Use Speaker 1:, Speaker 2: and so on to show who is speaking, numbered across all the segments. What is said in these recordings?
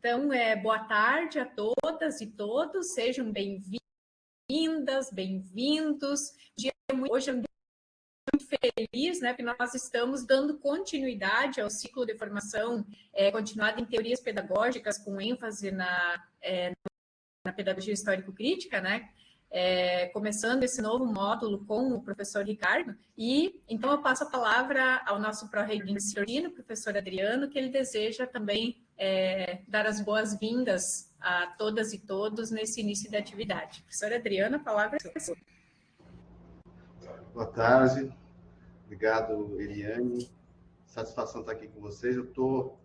Speaker 1: Então, boa tarde a todas e todos, sejam bem-vindas, bem-vindos. Hoje é um dia muito feliz, né, porque nós estamos dando continuidade ao ciclo de formação continuada em teorias pedagógicas, com ênfase na pedagogia histórico-crítica, né? Começando esse novo módulo com o professor Ricardo, e então eu passo a palavra ao nosso pró-reitor de ensino, professor Adriano, que ele deseja também dar as boas-vindas a todas e todos nesse início da atividade. Professor Adriano, a palavra é sua.
Speaker 2: Boa tarde, obrigado, Eliane, satisfação estar aqui com vocês. Eu estou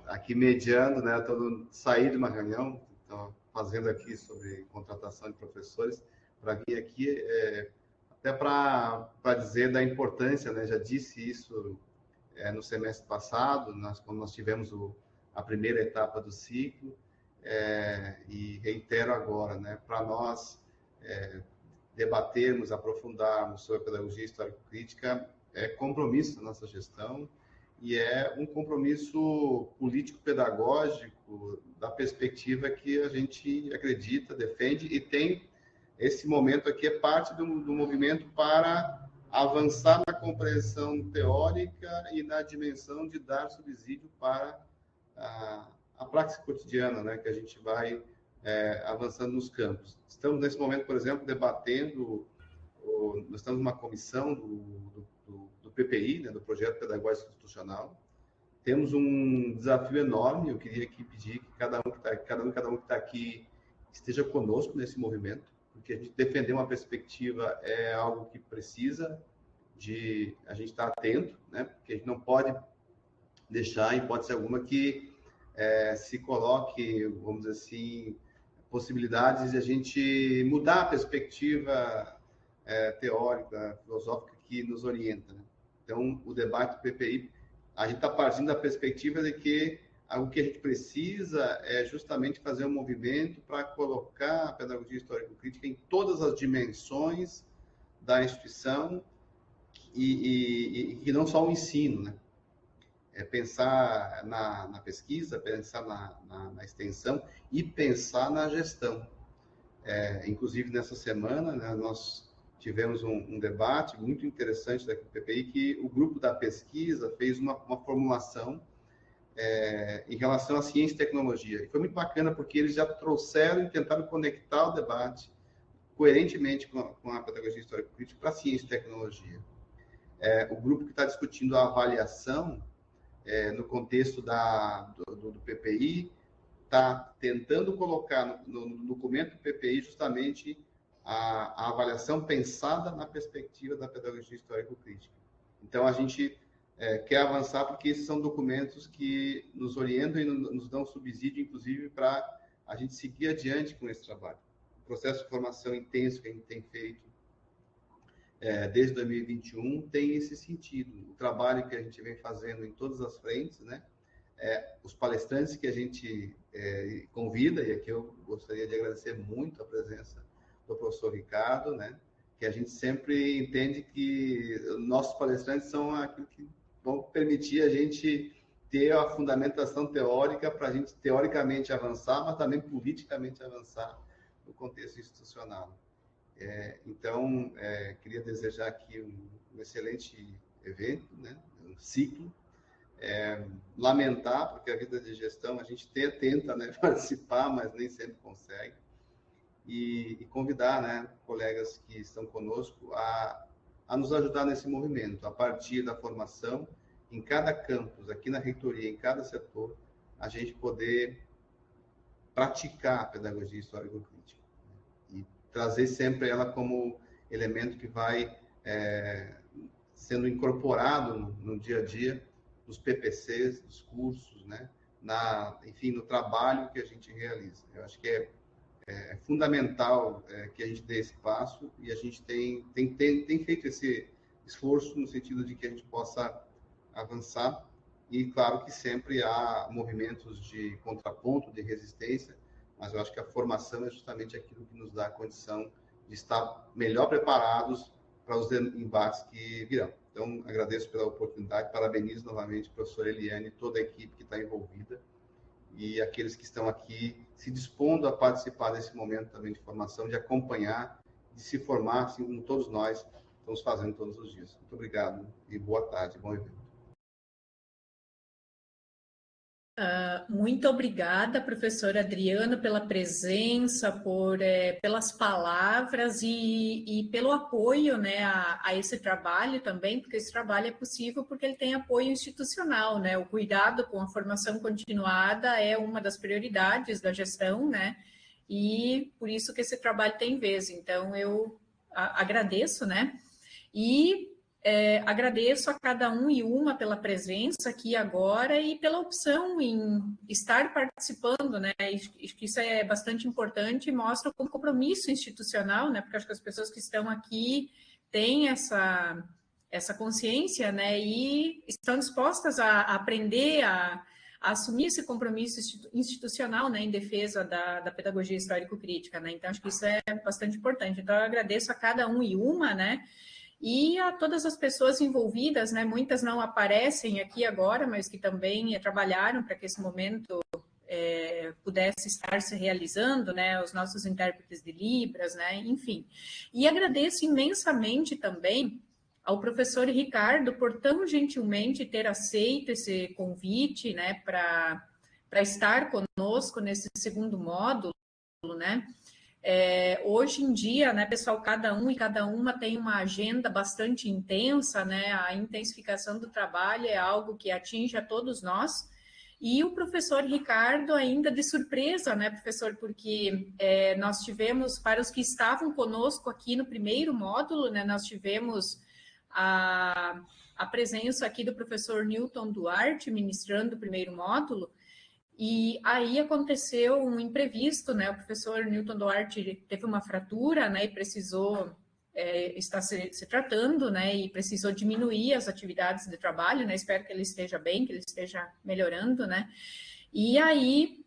Speaker 2: aqui mediando, né? Estou saindo de uma reunião, estou fazendo aqui sobre contratação de professores, para vir aqui até para dizer da importância, né? Já disse isso no semestre passado, quando nós tivemos a primeira etapa do ciclo, e reitero agora, né? Para nós debatermos, aprofundarmos sobre a pedagogia histórico-crítica é compromisso da nossa gestão, e é um compromisso político-pedagógico da perspectiva que a gente acredita, defende, e tem esse momento aqui, é parte do movimento para avançar na compreensão teórica e na dimensão de dar subsídio para a prática cotidiana, né, que a gente vai avançando nos campos. Estamos, nesse momento, por exemplo, debatendo, nós estamos numa comissão do PPI, né, do Projeto Pedagógico Institucional. Temos um desafio enorme. Eu queria aqui pedir que cada um que está aqui esteja conosco nesse movimento, porque a gente defender uma perspectiva é algo que precisa de a gente estar atento, né, porque a gente não pode deixar, em hipótese alguma, que se coloque, vamos dizer assim, possibilidades de a gente mudar a perspectiva teórica, filosófica que nos orienta, né? Então, o debate do PPI, a gente está partindo da perspectiva de que o que a gente precisa é justamente fazer um movimento para colocar a pedagogia histórico-crítica em todas as dimensões da instituição e não só o ensino, né? Pensar na pesquisa, pensar na extensão e pensar na gestão. Inclusive, nessa semana, né, nós tivemos um debate muito interessante da PPI, que o grupo da pesquisa fez uma formulação em relação à ciência e tecnologia. E foi muito bacana, porque eles já trouxeram e tentaram conectar o debate coerentemente com a pedagogia histórico-crítica para a ciência e tecnologia. O grupo que está discutindo a avaliação no contexto do PPI está tentando colocar no documento do PPI justamente a avaliação pensada na perspectiva da pedagogia histórico-crítica. Então, a gente quer avançar, porque esses são documentos que nos orientam e nos dão subsídio, inclusive, para a gente seguir adiante com esse trabalho. O processo de formação intenso que a gente tem feito desde 2021 tem esse sentido. O trabalho que a gente vem fazendo em todas as frentes, né? Os palestrantes que a gente convida, e aqui eu gostaria de agradecer muito a presença do professor Ricardo, né? Que a gente sempre entende que nossos palestrantes são aquilo que vão permitir a gente ter a fundamentação teórica para a gente teoricamente avançar, mas também politicamente avançar no contexto institucional. Então, queria desejar aqui um excelente evento, né? Um ciclo. Lamentar, porque a vida de gestão a gente tenta, né, participar, mas nem sempre consegue. E convidar, né, colegas que estão conosco a nos ajudar nesse movimento, a partir da formação em cada campus, aqui na reitoria, em cada setor, a gente poder praticar a pedagogia histórico-crítica, né, e trazer sempre ela como elemento que vai sendo incorporado no dia a dia, nos PPCs, nos cursos, né, enfim, no trabalho que a gente realiza. Eu acho que é fundamental que a gente dê esse passo, e a gente tem feito esse esforço no sentido de que a gente possa avançar, e claro que sempre há movimentos de contraponto, de resistência, mas eu acho que a formação é justamente aquilo que nos dá a condição de estar melhor preparados para os embates que virão. Então, agradeço pela oportunidade, parabenizo novamente a professora Eliane e toda a equipe que está envolvida, e aqueles que estão aqui se dispondo a participar desse momento também de formação, de acompanhar, de se formar, assim como todos nós estamos fazendo todos os dias. Muito obrigado e boa tarde, bom evento.
Speaker 1: Muito obrigada, professora Adriana, pela presença, pelas palavras e pelo apoio, né, a esse trabalho também, porque esse trabalho é possível porque ele tem apoio institucional, né? O cuidado com a formação continuada é uma das prioridades da gestão, né? E por isso que esse trabalho tem vez. Então, eu agradeço, né? E agradeço a cada um e uma pela presença aqui agora e pela opção em estar participando, né? Acho que isso é bastante importante e mostra o compromisso institucional, né? Porque acho que as pessoas que estão aqui têm essa consciência, né? E estão dispostas a aprender, a assumir esse compromisso institucional, né? Em defesa da pedagogia histórico-crítica, né? Então, acho que isso é bastante importante. Então, eu agradeço a cada um e uma, né? E a todas as pessoas envolvidas, né? Muitas não aparecem aqui agora, mas que também trabalharam para que esse momento pudesse estar se realizando, né? Os nossos intérpretes de Libras, né? Enfim. E agradeço imensamente também ao professor Ricardo por tão gentilmente ter aceito esse convite, né? Para estar conosco nesse segundo módulo, né? Hoje em dia, né, pessoal, cada um e cada uma tem uma agenda bastante intensa, né? A intensificação do trabalho é algo que atinge a todos nós. E o professor Ricardo, ainda de surpresa, né, professor, porque nós tivemos, para os que estavam conosco aqui no primeiro módulo, né, nós tivemos a presença aqui do professor Newton Duarte, ministrando o primeiro módulo. E aí aconteceu um imprevisto, né? O professor Newton Duarte teve uma fratura, né? E precisou estar se tratando, né? E precisou diminuir as atividades de trabalho, né? Espero que ele esteja bem, que ele esteja melhorando, né? E aí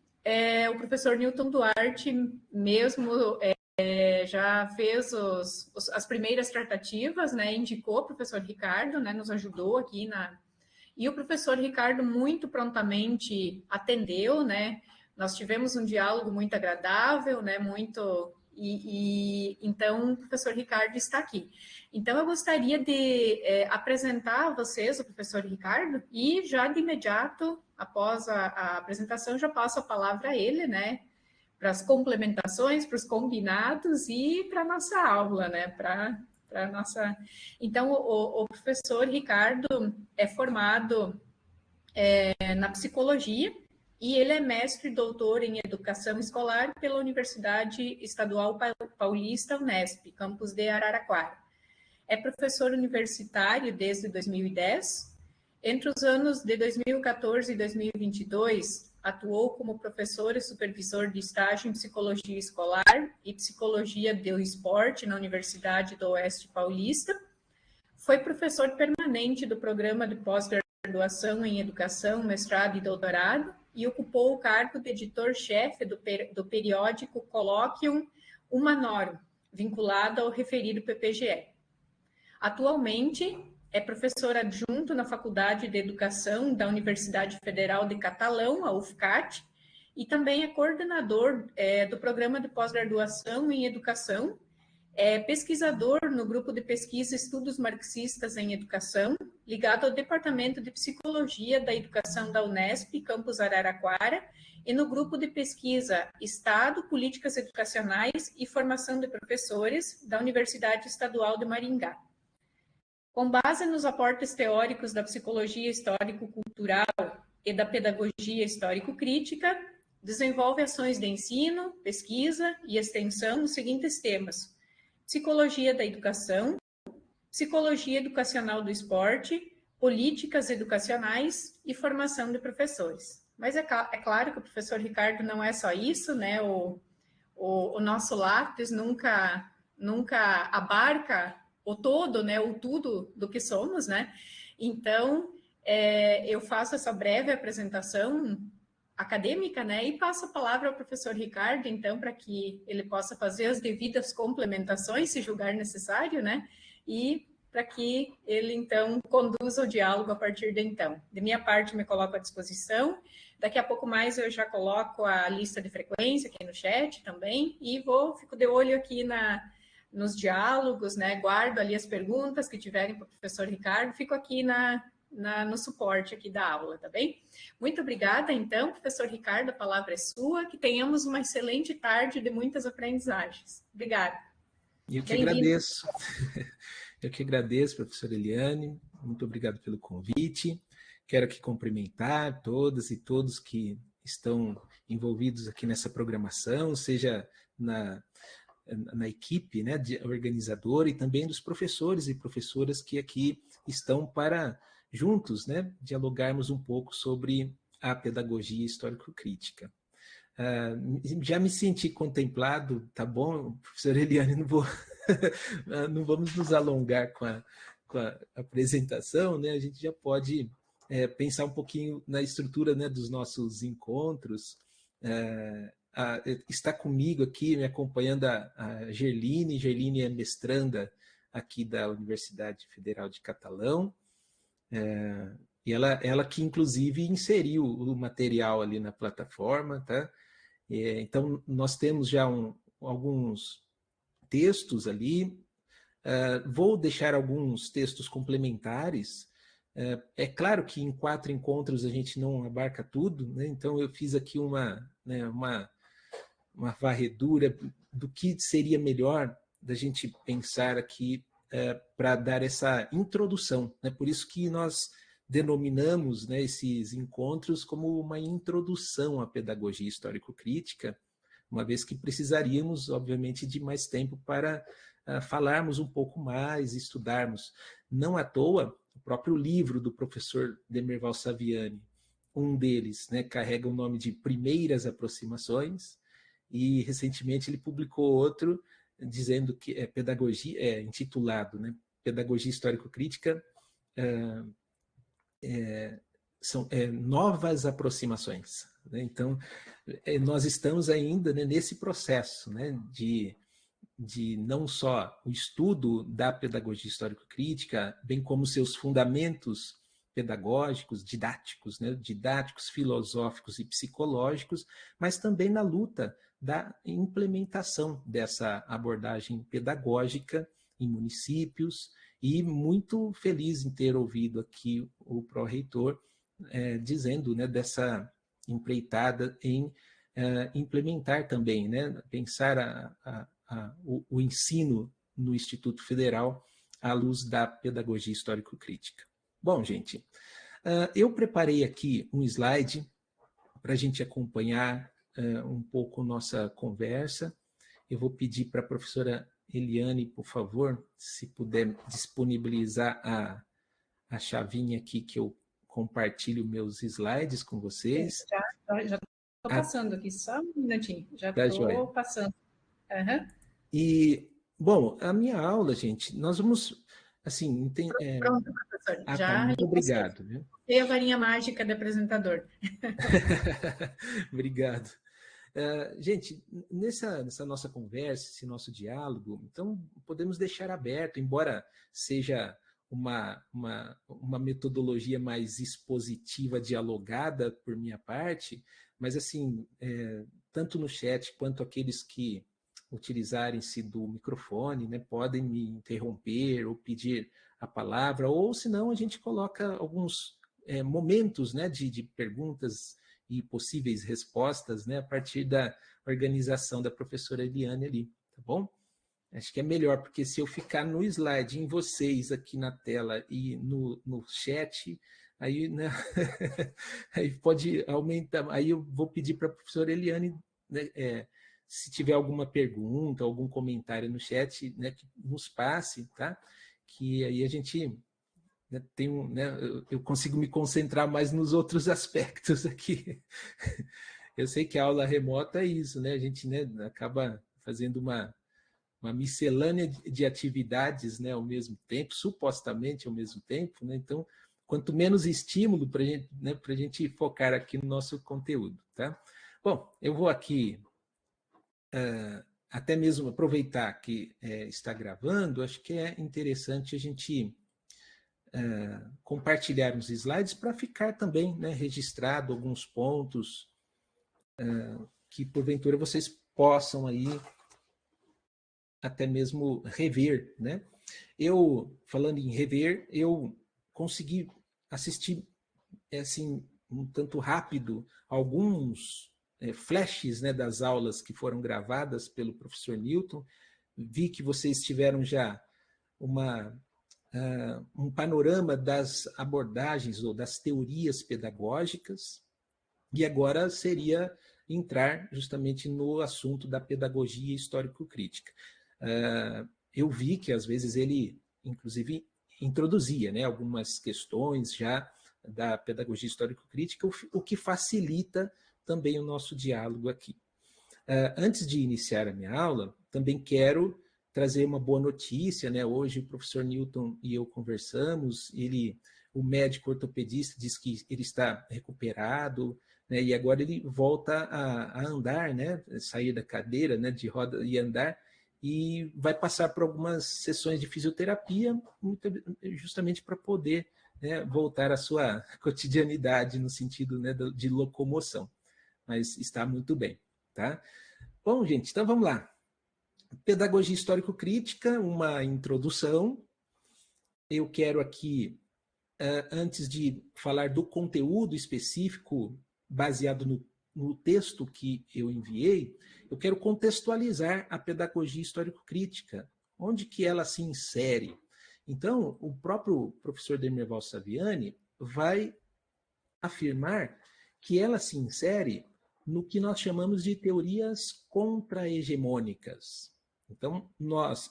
Speaker 1: o professor Newton Duarte mesmo já fez as primeiras tratativas, né? Indicou o professor Ricardo, né? Nos ajudou aqui e o professor Ricardo muito prontamente atendeu, né? Nós tivemos um diálogo muito agradável, né? Então o professor Ricardo está aqui. Então eu gostaria de apresentar a vocês o professor Ricardo e já de imediato, após a apresentação, já passo a palavra a ele, né? Para as complementações, para os combinados e para a nossa aula, né? Para a nossa. Então, o professor Ricardo é formado na psicologia e ele é mestre e doutor em educação escolar pela Universidade Estadual Paulista, Unesp, campus de Araraquara. É professor universitário desde 2010. Entre os anos de 2014 e 2022, atuou como professor e supervisor de estágio em psicologia escolar e psicologia do esporte na Universidade do Oeste Paulista. Foi professor permanente do programa de pós-graduação em educação, mestrado e doutorado e ocupou o cargo de editor-chefe do periódico Colloquium Humanorum, vinculado ao referido PPGE. Atualmente, é professor adjunto na Faculdade de Educação da Universidade Federal de Catalão, a UFCAT, e também é coordenador do programa de pós-graduação em educação, é pesquisador no grupo de pesquisa Estudos Marxistas em Educação, ligado ao Departamento de Psicologia da Educação da Unesp, campus Araraquara, e no grupo de pesquisa Estado, Políticas Educacionais e Formação de Professores da Universidade Estadual de Maringá. Com base nos aportes teóricos da psicologia histórico-cultural e da pedagogia histórico-crítica, desenvolve ações de ensino, pesquisa e extensão nos seguintes temas: psicologia da educação, psicologia educacional do esporte, políticas educacionais e formação de professores. Mas é claro que o professor Ricardo não é só isso, né? O nosso lápis nunca abarca o todo, né, o tudo do que somos, né? Então, eu faço essa breve apresentação acadêmica, né, e passo a palavra ao professor Ricardo, então, para que ele possa fazer as devidas complementações, se julgar necessário, né, e para que ele, então, conduza o diálogo a partir de então. De minha parte, me coloco à disposição. Daqui a pouco mais eu já coloco a lista de frequência aqui no chat também e fico de olho aqui nos diálogos, né? Guardo ali as perguntas que tiverem para o professor Ricardo, fico aqui no suporte aqui da aula, tá bem? Muito obrigada, então, professor Ricardo, a palavra é sua, que tenhamos uma excelente tarde de muitas aprendizagens. Obrigada.
Speaker 3: Eu que agradeço. Eu que agradeço, professora Eliane, muito obrigado pelo convite. Quero aqui cumprimentar todas e todos que estão envolvidos aqui nessa programação, seja na equipe, né, organizadora e também dos professores e professoras que aqui estão para juntos, né, dialogarmos um pouco sobre a pedagogia histórico-crítica. Já me senti contemplado, tá bom, professora Eliane, não vamos nos alongar com a apresentação, né, a gente já pode pensar um pouquinho na estrutura, né, dos nossos encontros. Está comigo aqui, me acompanhando a Gerline. Gerline é mestranda aqui da Universidade Federal de Catalão, e ela que inclusive inseriu o material ali na plataforma, tá? Então, nós temos já alguns textos ali, vou deixar alguns textos complementares. É claro que em 4 encontros a gente não abarca tudo, né? Então eu fiz aqui uma varredura do que seria melhor da gente pensar aqui para dar essa introdução, né? Por isso que nós denominamos, né, esses encontros como uma introdução à pedagogia histórico-crítica, uma vez que precisaríamos, obviamente, de mais tempo para falarmos um pouco mais, estudarmos. Não à toa, o próprio livro do professor Demerval Saviani, um deles, né, carrega o nome de Primeiras Aproximações, e recentemente ele publicou outro dizendo que é pedagogia, intitulado, né, Pedagogia Histórico-Crítica, são novas aproximações, né? Então, nós estamos ainda, né, nesse processo, né, de não só o estudo da pedagogia histórico-crítica, bem como seus fundamentos pedagógicos, didáticos, né, didáticos, filosóficos e psicológicos, mas também na luta da implementação dessa abordagem pedagógica em municípios, e muito feliz em ter ouvido aqui o pró-reitor dizendo, né, dessa empreitada em implementar também, né, pensar o ensino no Instituto Federal à luz da pedagogia histórico-crítica. Bom, gente, eu preparei aqui um slide para a gente acompanhar um pouco nossa conversa. Eu vou pedir para a professora Eliane, por favor, se puder disponibilizar a chavinha aqui que eu compartilho meus slides com vocês.
Speaker 1: Já estou passando aqui, só um minutinho. Já
Speaker 3: estou
Speaker 1: passando. Uhum.
Speaker 3: E, bom, a minha aula, gente, nós vamos, assim...
Speaker 1: Pronto, professor.
Speaker 3: Tá, muito obrigado. Viu?
Speaker 1: E a varinha mágica do apresentador.
Speaker 3: Obrigado. Gente, nessa nossa conversa, esse nosso diálogo, então podemos deixar aberto, embora seja uma metodologia mais expositiva, dialogada por minha parte, mas assim, tanto no chat quanto aqueles que utilizarem-se do microfone, né, podem me interromper ou pedir a palavra, ou senão a gente coloca alguns momentos, né, de perguntas e possíveis respostas, né, a partir da organização da professora Eliane ali, tá bom? Acho que é melhor, porque se eu ficar no slide, em vocês aqui na tela e no chat, aí, né, aí pode aumentar, aí eu vou pedir para a professora Eliane, né, se tiver alguma pergunta, algum comentário no chat, né, que nos passe, tá? Que aí a gente... eu consigo me concentrar mais nos outros aspectos aqui. Eu sei que a aula remota é isso, né? A gente, né, acaba fazendo uma miscelânea de atividades, né, ao mesmo tempo, supostamente ao mesmo tempo, né? Então, quanto menos estímulo para gente, né, a gente focar aqui no nosso conteúdo, tá? Bom, eu vou aqui até mesmo aproveitar que está gravando, acho que é interessante a gente compartilhar os slides para ficar também, né, registrado alguns pontos que porventura vocês possam aí até mesmo rever, né? Eu, falando em rever, eu consegui assistir assim, um tanto rápido alguns flashes, né, das aulas que foram gravadas pelo professor Newton. Vi que vocês tiveram já um panorama das abordagens ou das teorias pedagógicas, e agora seria entrar justamente no assunto da pedagogia histórico-crítica. Eu vi que às vezes ele, inclusive, introduzia, né, algumas questões já da pedagogia histórico-crítica, o que facilita também o nosso diálogo aqui. Antes de iniciar a minha aula, também quero trazer uma boa notícia, né? Hoje o professor Newton e eu conversamos, o médico ortopedista diz que ele está recuperado, né? E agora ele volta a andar, né? Sair da cadeira, né, de roda e andar, e vai passar por algumas sessões de fisioterapia, justamente para poder, né, voltar à sua cotidianidade no sentido, né, de locomoção. Mas está muito bem, tá? Bom, gente, então vamos lá. Pedagogia histórico-crítica, uma introdução. Eu quero aqui, antes de falar do conteúdo específico baseado no texto que eu enviei, eu quero contextualizar a pedagogia histórico-crítica, onde que ela se insere. Então, o próprio professor Demirval Saviani vai afirmar que ela se insere no que nós chamamos de teorias contra-hegemônicas. Então,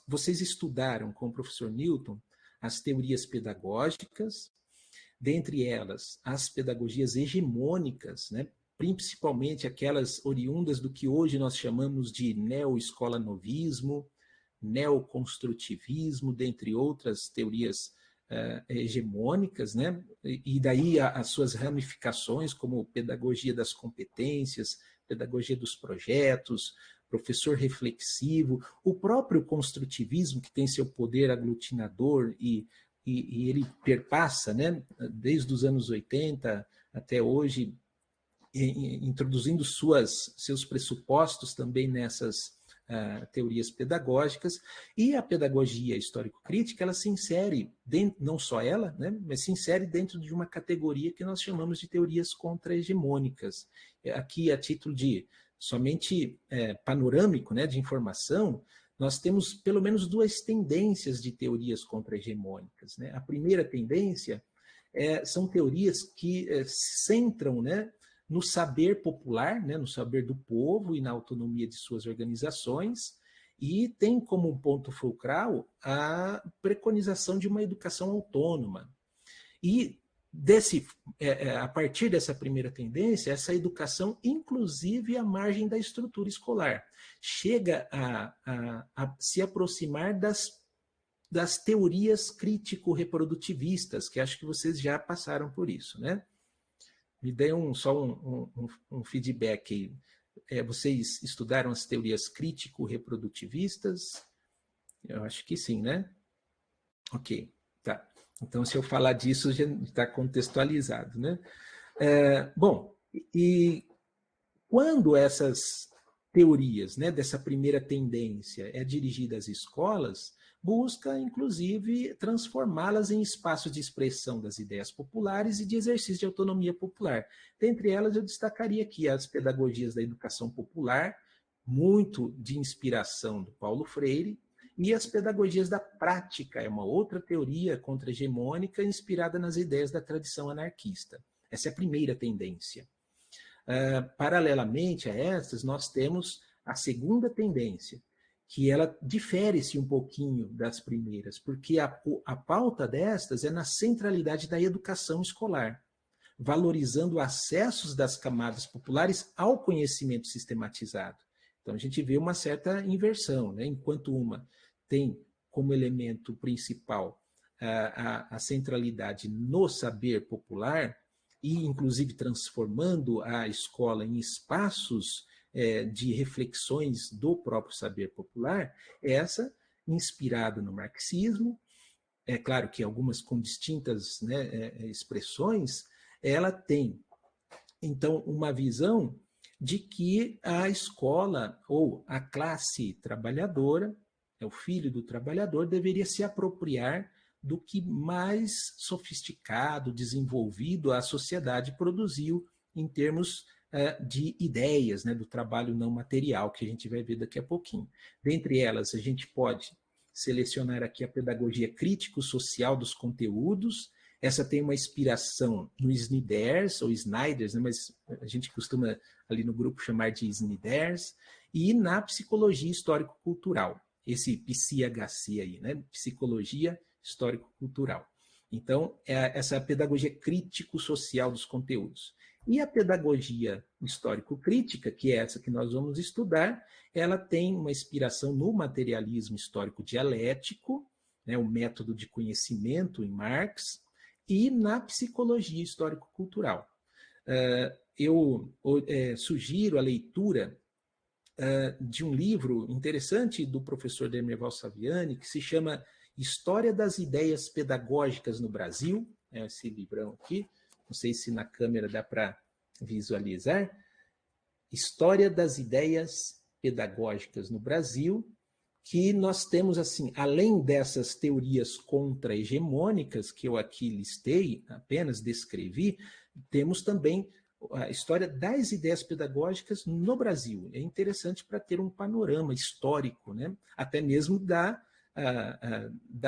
Speaker 3: vocês estudaram com o professor Newton as teorias pedagógicas, dentre elas as pedagogias hegemônicas, né? Principalmente aquelas oriundas do que hoje nós chamamos de neo-escola-novismo, neoconstrutivismo, dentre outras teorias hegemônicas, né? E daí as suas ramificações, como pedagogia das competências, pedagogia dos projetos, professor reflexivo, o próprio construtivismo, que tem seu poder aglutinador e ele perpassa, né, desde os anos 80 até hoje, introduzindo seus pressupostos também nessas teorias pedagógicas, e a pedagogia histórico-crítica, ela se insere, não só ela, né, mas se insere dentro de uma categoria que nós chamamos de teorias contra-hegemônicas. Aqui, a título de somente panorâmico, né, de informação, nós temos pelo menos duas tendências de teorias contra-hegemônicas, né? A primeira tendência são teorias que centram, né, no saber popular, né, no saber do povo e na autonomia de suas organizações, e tem como um ponto fulcral a preconização de uma educação autônoma. E a partir dessa primeira tendência, essa educação, inclusive à margem da estrutura escolar, chega a se aproximar das teorias crítico-reprodutivistas, que acho que vocês já passaram por isso, né? Me deem só um feedback aí. Vocês estudaram as teorias crítico-reprodutivistas? Eu acho que sim, né? Ok, tá. Então, se eu falar disso, já está contextualizado, né? Bom, e quando essas teorias, né, dessa primeira tendência é dirigida às escolas, busca, inclusive, transformá-las em espaços de expressão das ideias populares e de exercício de autonomia popular. Dentre elas, eu destacaria aqui as pedagogias da educação popular, muito de inspiração do Paulo Freire, e as pedagogias da prática, é uma outra teoria contra-hegemônica inspirada nas ideias da tradição anarquista. Essa é a primeira tendência. Paralelamente a essas, nós temos a segunda tendência, que ela difere-se um pouquinho das primeiras, porque a pauta destas é na centralidade da educação escolar, valorizando acessos das camadas populares ao conhecimento sistematizado. Então, a gente vê uma certa inversão, né? Enquanto uma tem como elemento principal a centralidade no saber popular, e inclusive transformando a escola em espaços de reflexões do próprio saber popular, essa inspirada no marxismo, é claro que algumas com distintas, né, expressões, ela tem, então, uma visão de que a escola ou a classe trabalhadora, o filho do trabalhador, deveria se apropriar do que mais sofisticado, desenvolvido a sociedade produziu em termos de ideias, né, do trabalho não material, que a gente vai ver daqui a pouquinho. Dentre elas, a gente pode selecionar aqui a pedagogia crítico-social dos conteúdos. Essa tem uma inspiração no Snyders, ou Snyders, né, mas a gente costuma ali no grupo chamar de Snyders, e na psicologia histórico-cultural, esse PSIHC aí, né, psicologia histórico-cultural. Então, essa é a pedagogia crítico-social dos conteúdos. E a pedagogia histórico-crítica, que é essa que nós vamos estudar, ela tem uma inspiração no materialismo histórico-dialético, né, o método de conhecimento em Marx, e na psicologia histórico-cultural. Eu sugiro a leitura de um livro interessante do professor Demerval Saviani, que se chama História das Ideias Pedagógicas no Brasil, esse livrão aqui, não sei se na câmera dá para visualizar, História das Ideias Pedagógicas no Brasil, que nós temos, assim, além dessas teorias contra-hegemônicas que eu aqui listei, apenas descrevi, temos também a história das ideias pedagógicas no Brasil. É interessante para ter um panorama histórico, né? Até mesmo da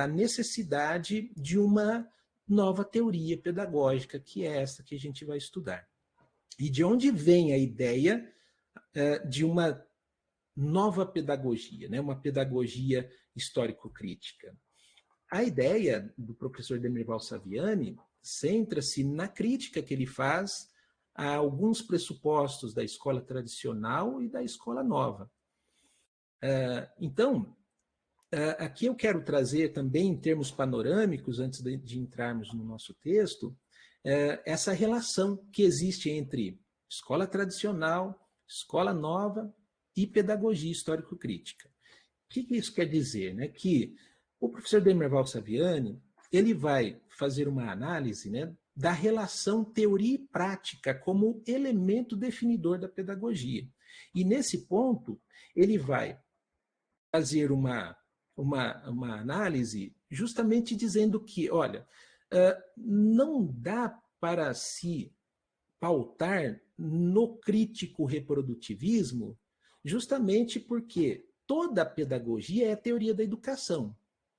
Speaker 3: necessidade de uma nova teoria pedagógica, que é essa que a gente vai estudar. E de onde vem a ideia de uma nova pedagogia, né? Uma pedagogia histórico-crítica? A ideia do professor Demerval Saviani centra-se na crítica que ele faz a alguns pressupostos da escola tradicional e da escola nova. Então, aqui eu quero trazer também, em termos panorâmicos, antes de entrarmos no nosso texto, essa relação que existe entre escola tradicional, escola nova e pedagogia histórico-crítica. O que isso quer dizer? Né? Que o professor Demerval Saviani ele vai fazer uma análise, né, da relação teoria e prática como elemento definidor da pedagogia. E nesse ponto, ele vai fazer uma análise justamente dizendo que, olha, não dá para se pautar no crítico reprodutivismo, justamente porque toda a pedagogia é a teoria da educação.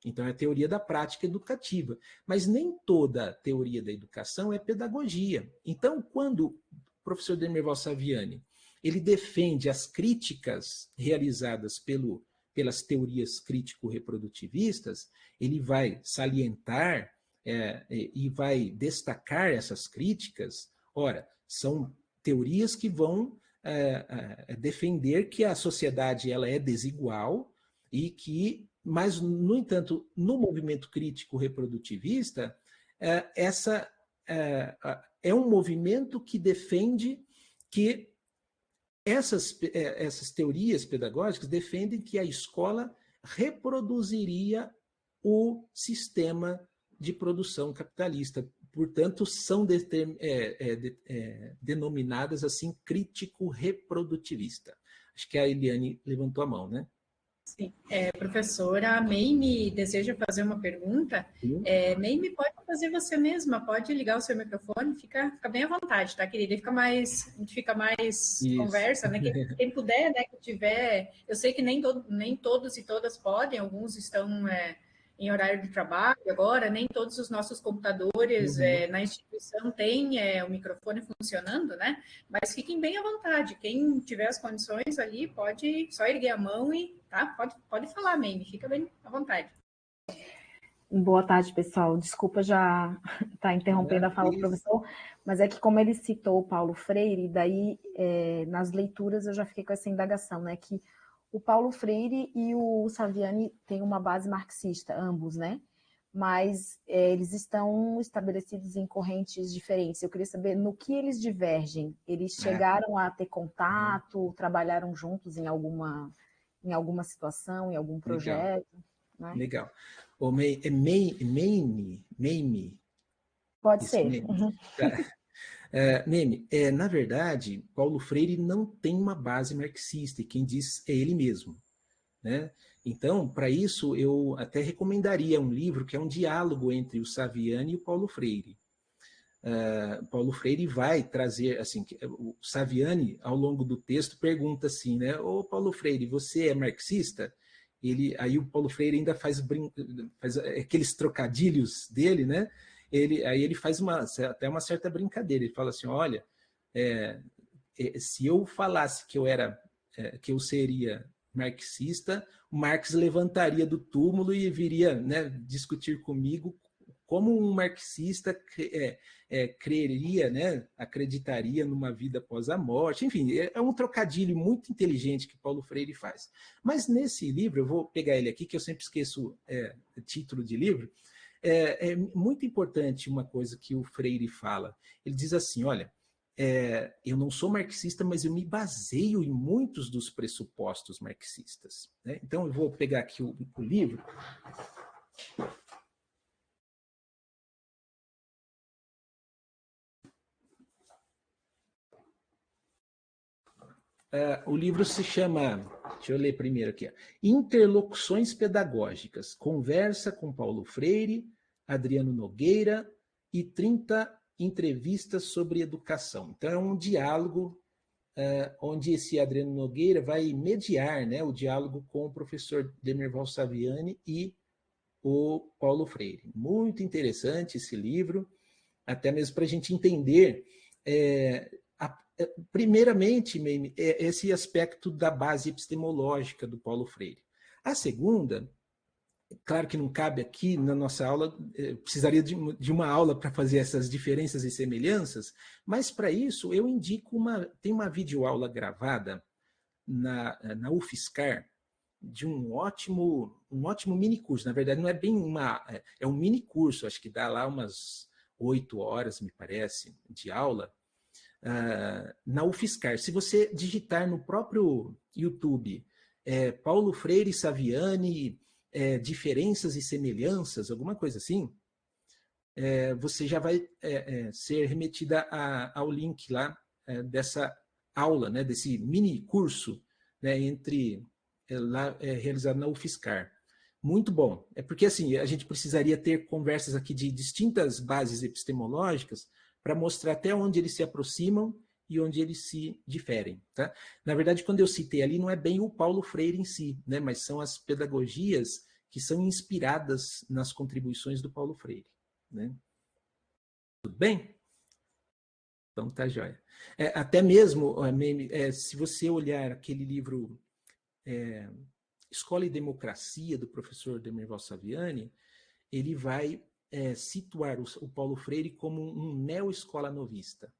Speaker 3: Então, é a teoria da prática educativa. Mas nem toda a teoria da educação é pedagogia. Então, quando o professor Demerval Saviani ele defende as críticas realizadas pelas teorias crítico-reprodutivistas, ele vai salientar e vai destacar essas críticas. Ora, são teorias que vão defender que a sociedade ela é desigual e que, mas, no entanto, no movimento crítico reprodutivista, essa é um movimento que defende que essas teorias pedagógicas defendem que a escola reproduziria o sistema de produção capitalista. Portanto, são denominadas assim crítico-reprodutivista. Acho que a Eliane levantou a mão, né?
Speaker 1: Sim. Professora, a Meime deseja fazer uma pergunta. Meime, pode fazer você mesma, pode ligar o seu microfone, fica bem à vontade, tá, querida? A gente fica mais conversa, né? Quem puder, né, que tiver... Eu sei que nem todos e todas podem, alguns estão em horário de trabalho agora, nem todos os nossos computadores na instituição têm o microfone funcionando, né? Mas fiquem bem à vontade. Quem tiver as condições ali, pode só erguer a mão e, tá? Pode falar, Meime, fica bem à vontade.
Speaker 4: Boa tarde, pessoal. Desculpa já estar interrompendo a fala do professor, mas é que como ele citou o Paulo Freire, daí nas leituras eu já fiquei com essa indagação, né? Que o Paulo Freire e o Saviani têm uma base marxista, ambos, né? mas eles estão estabelecidos em correntes diferentes. Eu queria saber no que eles divergem. Eles chegaram a ter contato, trabalharam juntos em alguma situação, em algum projeto?
Speaker 3: Legal.
Speaker 4: Né?
Speaker 3: Legal. O Meime.
Speaker 4: Pode
Speaker 3: Isso,
Speaker 4: ser.
Speaker 3: Meime. Meime, na verdade, Paulo Freire não tem uma base marxista, e quem diz é ele mesmo. Né? Então, para isso, eu até recomendaria um livro que é um diálogo entre o Saviani e o Paulo Freire. Paulo Freire vai trazer, assim, o Saviani, ao longo do texto, pergunta assim, né? Ô, Paulo Freire, você é marxista? Aí o Paulo Freire ainda faz aqueles trocadilhos dele, né? Aí ele faz até uma certa brincadeira. Ele fala assim, olha, se eu falasse que eu seria marxista, o Marx levantaria do túmulo e viria, né, discutir comigo como um marxista creria, né, acreditaria numa vida após a morte. Enfim, é um trocadilho muito inteligente que Paulo Freire faz. Mas nesse livro, eu vou pegar ele aqui, que eu sempre esqueço o título de livro, é muito importante uma coisa que o Freire fala. Ele diz assim, olha, eu não sou marxista, mas eu me baseio em muitos dos pressupostos marxistas. Né? Então, eu vou pegar aqui o livro. O livro se chama, deixa eu ler primeiro aqui, Interlocuções Pedagógicas, conversa com Paulo Freire, Adriano Nogueira e 30 entrevistas sobre educação. Então, é um diálogo onde esse Adriano Nogueira vai mediar, né, o diálogo com o professor Demerval Saviani e o Paulo Freire. Muito interessante esse livro, até mesmo para a gente entender, primeiramente, esse aspecto da base epistemológica do Paulo Freire. A segunda, claro que não cabe aqui na nossa aula, precisaria de uma aula para fazer essas diferenças e semelhanças, mas para isso eu indico tem uma videoaula gravada na UFSCar, de um ótimo mini curso. Na verdade, não é bem é um mini curso, acho que dá lá umas 8 horas, me parece, de aula, na UFSCar. Se você digitar no próprio YouTube Paulo Freire Saviani, diferenças e semelhanças, alguma coisa assim, você já vai ser remetida ao link lá dessa aula, né, desse mini curso, né, realizado na UFSCar. Muito bom. É porque assim, a gente precisaria ter conversas aqui de distintas bases epistemológicas para mostrar até onde eles se aproximam e onde eles se diferem. Tá? Na verdade, quando eu citei ali, não é bem o Paulo Freire em si, né, mas são as pedagogias que são inspiradas nas contribuições do Paulo Freire. Né? Tudo bem? Então tá jóia. Até mesmo, se você olhar aquele livro Escola e Democracia, do professor Demerval Saviani, ele vai situar o Paulo Freire como um neo-escola novista.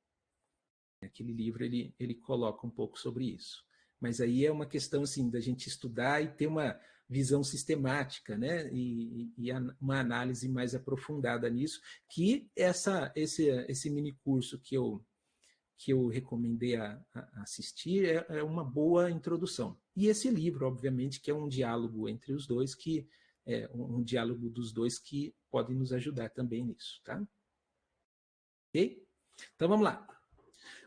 Speaker 3: Aquele livro ele coloca um pouco sobre isso. Mas aí é uma questão assim, da gente estudar e ter uma visão sistemática, né? e uma análise mais aprofundada nisso, que esse mini curso que eu recomendei a assistir é uma boa introdução. E esse livro, obviamente, que é um diálogo entre os dois, que é um diálogo dos dois que podem nos ajudar também nisso, tá? Ok? Então, vamos lá.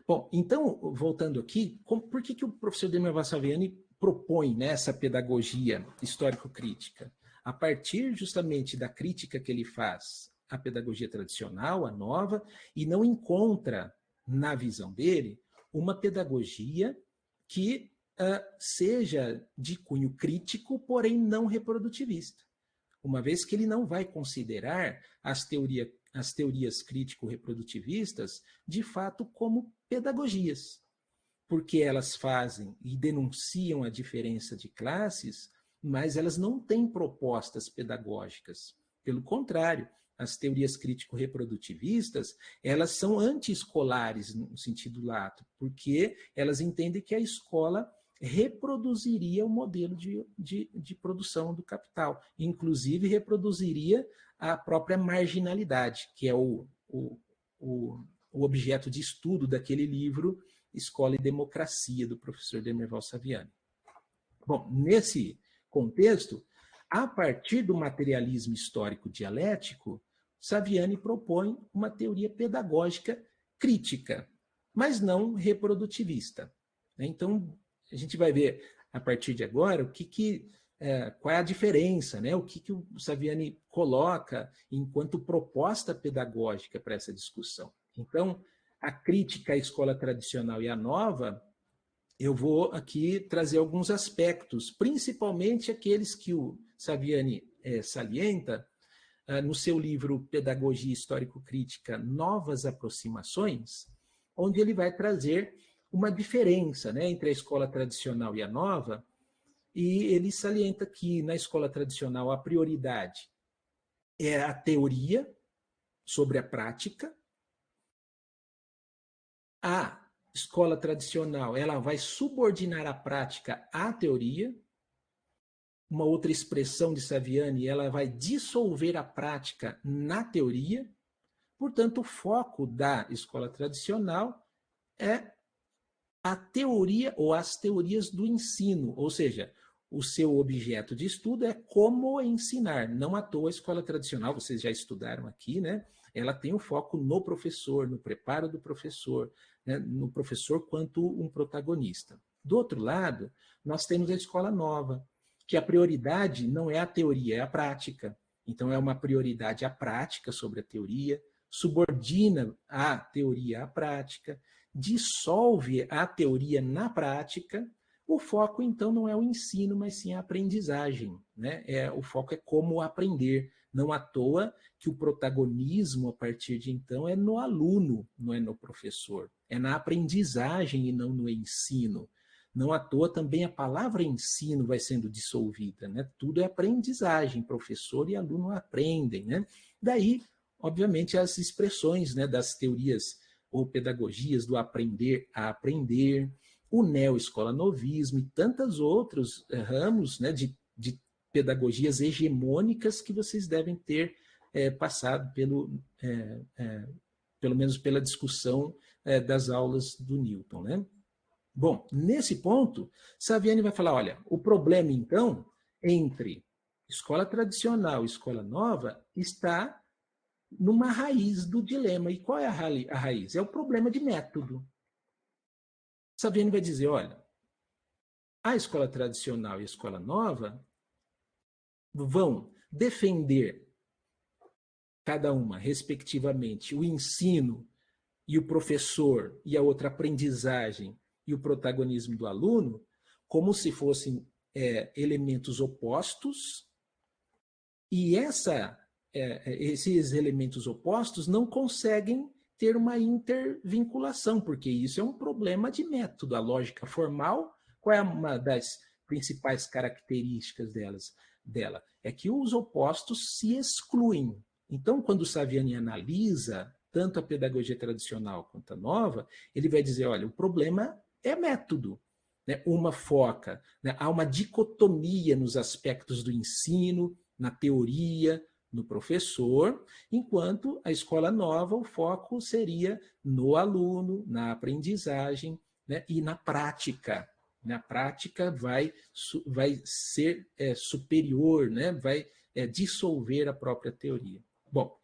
Speaker 3: Bom, então, voltando aqui, por que o professor Demerval Saviani propõe, né, essa pedagogia histórico-crítica? A partir justamente da crítica que ele faz à pedagogia tradicional, à nova, e não encontra, na visão dele, uma pedagogia que seja de cunho crítico, porém não reprodutivista. Uma vez que ele não vai considerar as teorias crítico-reprodutivistas, de fato, como pedagogias, porque elas fazem e denunciam a diferença de classes, mas elas não têm propostas pedagógicas. Pelo contrário, as teorias crítico-reprodutivistas, elas são anti-escolares no sentido lato, porque elas entendem que a escola reproduziria o modelo de produção do capital, inclusive reproduziria a própria marginalidade, que é o objeto de estudo daquele livro Escola e Democracia, do professor Demerval Saviani. Bom, nesse contexto, a partir do materialismo histórico dialético, Saviani propõe uma teoria pedagógica crítica, mas não reprodutivista. Então, a gente vai ver, a partir de agora, qual é a diferença, né? O que o Saviani coloca enquanto proposta pedagógica para essa discussão. Então, a crítica à escola tradicional e à nova, eu vou aqui trazer alguns aspectos, principalmente aqueles que o Saviani salienta no seu livro Pedagogia Histórico-Crítica, Novas Aproximações, onde ele vai trazer uma diferença, né, entre a escola tradicional e a nova, e ele salienta que na escola tradicional a prioridade é a teoria sobre a prática. A escola tradicional, ela vai subordinar a prática à teoria. Uma outra expressão de Saviani, ela vai dissolver a prática na teoria. Portanto, o foco da escola tradicional é a teoria ou as teorias do ensino, ou seja, o seu objeto de estudo é como ensinar. Não à toa a escola tradicional, vocês já estudaram aqui, né? Ela tem o foco no professor, no preparo do professor, né? No professor quanto um protagonista. Do outro lado, nós temos a escola nova, que a prioridade não é a teoria, é a prática. Então, é uma prioridade a prática sobre a teoria, subordina a teoria à prática, dissolve a teoria na prática. O foco, então, não é o ensino, mas sim a aprendizagem, né? O foco é como aprender. Não à toa que o protagonismo, a partir de então, é no aluno, não é no professor. É na aprendizagem e não no ensino. Não à toa também a palavra ensino vai sendo dissolvida, né? Tudo é aprendizagem, professor e aluno aprendem, né? Daí, obviamente, as expressões, né, das teorias ou pedagogias do aprender a aprender, o neo-escola-novismo e tantos outros ramos, né, de pedagogias hegemônicas que vocês devem ter passado pelo menos pela discussão das aulas do Newton, né? Bom, nesse ponto, Saviani vai falar, olha, o problema, então, entre escola tradicional e escola nova está numa raiz do dilema. E qual é a raiz? É o problema de método. Saviani vai dizer, olha, a escola tradicional e a escola nova vão defender, cada uma, respectivamente, o ensino e o professor e a outra aprendizagem e o protagonismo do aluno, como se fossem elementos opostos, e esses elementos opostos não conseguem ter uma intervinculação, porque isso é um problema de método. A lógica formal, qual é uma das principais características dela? É que os opostos se excluem. Então, quando o Saviani analisa tanto a pedagogia tradicional quanto a nova, ele vai dizer, olha, o problema é método. Né? Uma foca, né? Há uma dicotomia nos aspectos do ensino, na teoria, no professor, enquanto a escola nova, o foco seria no aluno, na aprendizagem, né? E na prática. Na prática vai ser superior, né? Vai dissolver a própria teoria. Bom,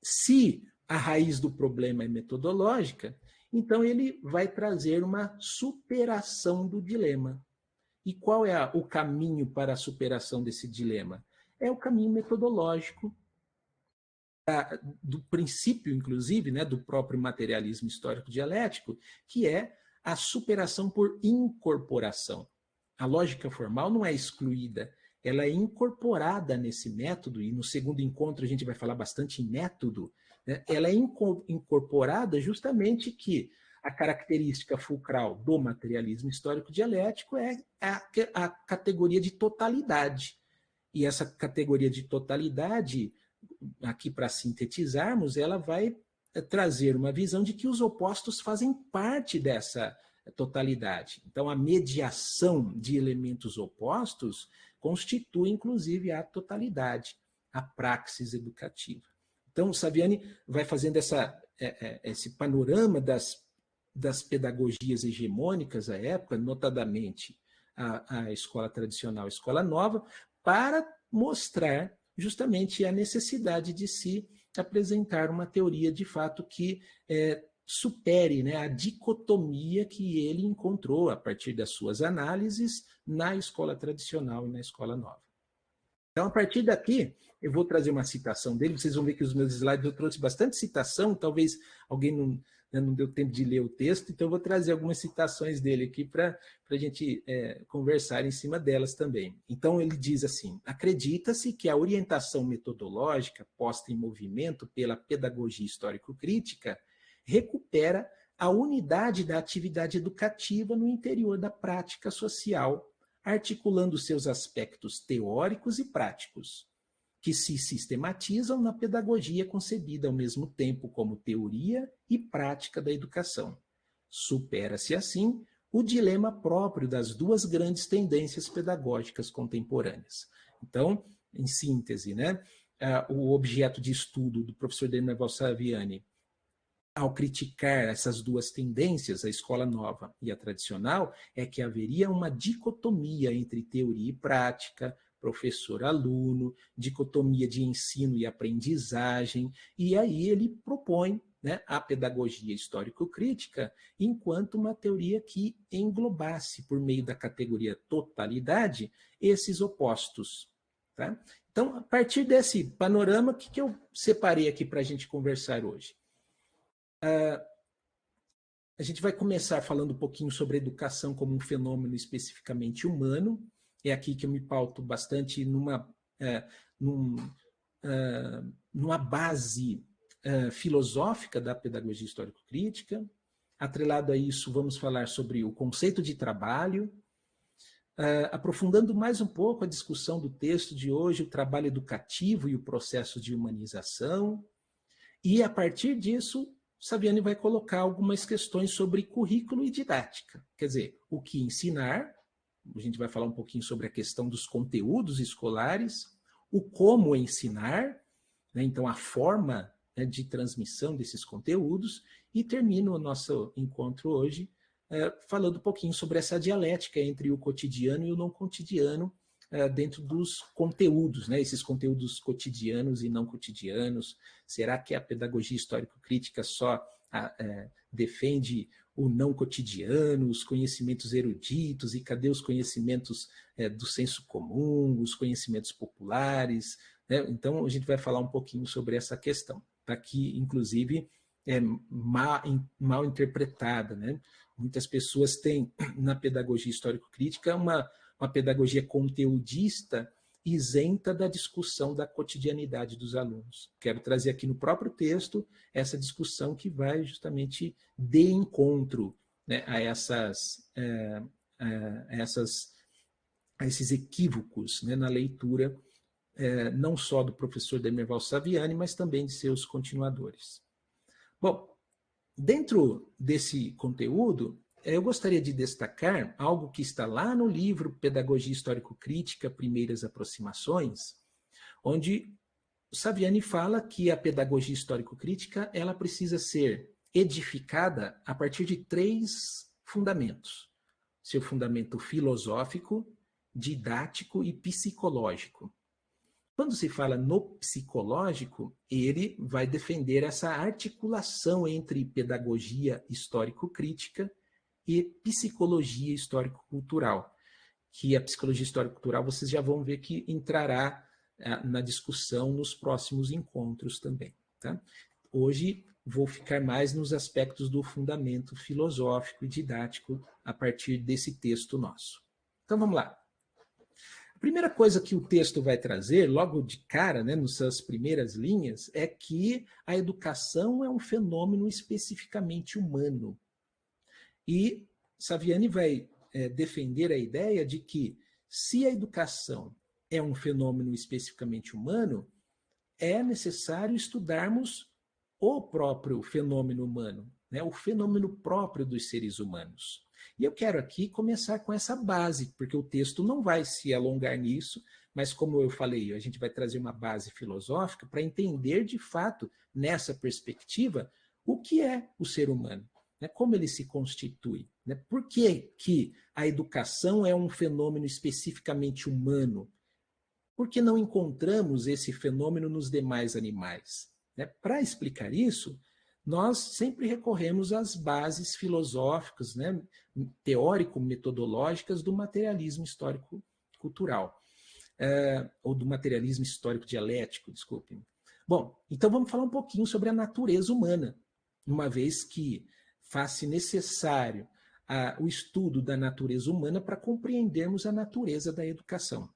Speaker 3: se a raiz do problema é metodológica, então ele vai trazer uma superação do dilema. E qual é o caminho para a superação desse dilema? É o caminho metodológico, do princípio, inclusive, né, do próprio materialismo histórico dialético, que é a superação por incorporação. A lógica formal não é excluída, ela é incorporada nesse método, e no segundo encontro a gente vai falar bastante em método, né? Ela é incorporada justamente que a característica fulcral do materialismo histórico dialético é a categoria de totalidade. E essa categoria de totalidade, aqui para sintetizarmos, ela vai trazer uma visão de que os opostos fazem parte dessa totalidade. Então, a mediação de elementos opostos constitui, inclusive, a totalidade. a praxis educativa. Então, o Saviani vai fazendo esse panorama das pedagogias hegemônicas à época, notadamente a escola tradicional, a escola nova, para mostrar justamente a necessidade de se apresentar uma teoria de fato que supere, né, a dicotomia que ele encontrou a partir das suas análises na escola tradicional e na escola nova. Então, a partir daqui, eu vou trazer uma citação dele. Vocês vão ver que os meus slides eu trouxe bastante citação, talvez alguém não deu tempo de ler o texto, então eu vou trazer algumas citações dele aqui para a gente conversar em cima delas também. Então, ele diz assim: acredita-se que a orientação metodológica posta em movimento pela pedagogia histórico-crítica recupera a unidade da atividade educativa no interior da prática social, articulando seus aspectos teóricos e práticos, que se sistematizam na pedagogia concebida ao mesmo tempo como teoria e prática da educação. Supera-se, assim, o dilema próprio das duas grandes tendências pedagógicas contemporâneas. Então, em síntese, né, o objeto de estudo do professor Demerval Saviani, ao criticar essas duas tendências, a escola nova e a tradicional, é que haveria uma dicotomia entre teoria e prática, professor-aluno, dicotomia de ensino e aprendizagem, e aí ele propõe, né, a pedagogia histórico-crítica enquanto uma teoria que englobasse, por meio da categoria totalidade, esses opostos. Tá? Então, a partir desse panorama, o que eu separei aqui para a gente conversar hoje? A gente vai começar falando um pouquinho sobre a educação como um fenômeno especificamente humano. É aqui que eu me pauto bastante numa base filosófica da pedagogia histórico-crítica. Atrelado a isso, vamos falar sobre o conceito de trabalho, aprofundando mais um pouco a discussão do texto de hoje, o trabalho educativo e o processo de humanização. E, a partir disso, Saviani vai colocar algumas questões sobre currículo e didática. Quer dizer, o que ensinar, a gente vai falar um pouquinho sobre a questão dos conteúdos escolares, o como ensinar, né, então a forma, né, de transmissão desses conteúdos, e termino o nosso encontro hoje falando um pouquinho sobre essa dialética entre o cotidiano e o não cotidiano dentro dos conteúdos, né? Esses conteúdos cotidianos e não cotidianos. Será que a pedagogia histórico-crítica só defende o não cotidiano, os conhecimentos eruditos, e cadê os conhecimentos do senso comum, os conhecimentos populares? Né? Então, a gente vai falar um pouquinho sobre essa questão, tá? Que, inclusive, é mal interpretada, né? Muitas pessoas têm, na pedagogia histórico-crítica, uma pedagogia conteudista isenta da discussão da cotidianidade dos alunos. Quero trazer aqui no próprio texto essa discussão que vai justamente de encontro, né, a esses equívocos, né, na leitura, não só do professor Demerval Saviani, mas também de seus continuadores. Bom, dentro desse conteúdo, eu gostaria de destacar algo que está lá no livro Pedagogia Histórico-Crítica, Primeiras Aproximações, onde Saviani fala que a pedagogia histórico-crítica ela precisa ser edificada a partir de 3 fundamentos: seu fundamento filosófico, didático e psicológico. Quando se fala no psicológico, ele vai defender essa articulação entre pedagogia histórico-crítica e psicologia histórico-cultural, que a psicologia histórico-cultural vocês já vão ver que entrará na discussão nos próximos encontros também. Tá? Hoje vou ficar mais nos aspectos do fundamento filosófico e didático a partir desse texto nosso. Então vamos lá. A primeira coisa que o texto vai trazer, logo de cara, né, nas suas primeiras linhas, é que a educação é um fenômeno especificamente humano. E Saviani vai defender a ideia de que, se a educação é um fenômeno especificamente humano, é necessário estudarmos o próprio fenômeno humano, né? O fenômeno próprio dos seres humanos. E eu quero aqui começar com essa base, porque o texto não vai se alongar nisso, mas como eu falei, a gente vai trazer uma base filosófica para entender de fato, nessa perspectiva, o que é o ser humano, né? Como ele se constitui, né? Por que a educação é um fenômeno especificamente humano? Porque não encontramos esse fenômeno nos demais animais, né? Para explicar isso, nós sempre recorremos às bases filosóficas, né, teórico-metodológicas do materialismo histórico-cultural, ou do materialismo histórico-dialético, desculpem. Bom, então vamos falar um pouquinho sobre a natureza humana, uma vez que faz-se necessário o estudo da natureza humana para compreendermos a natureza da educação.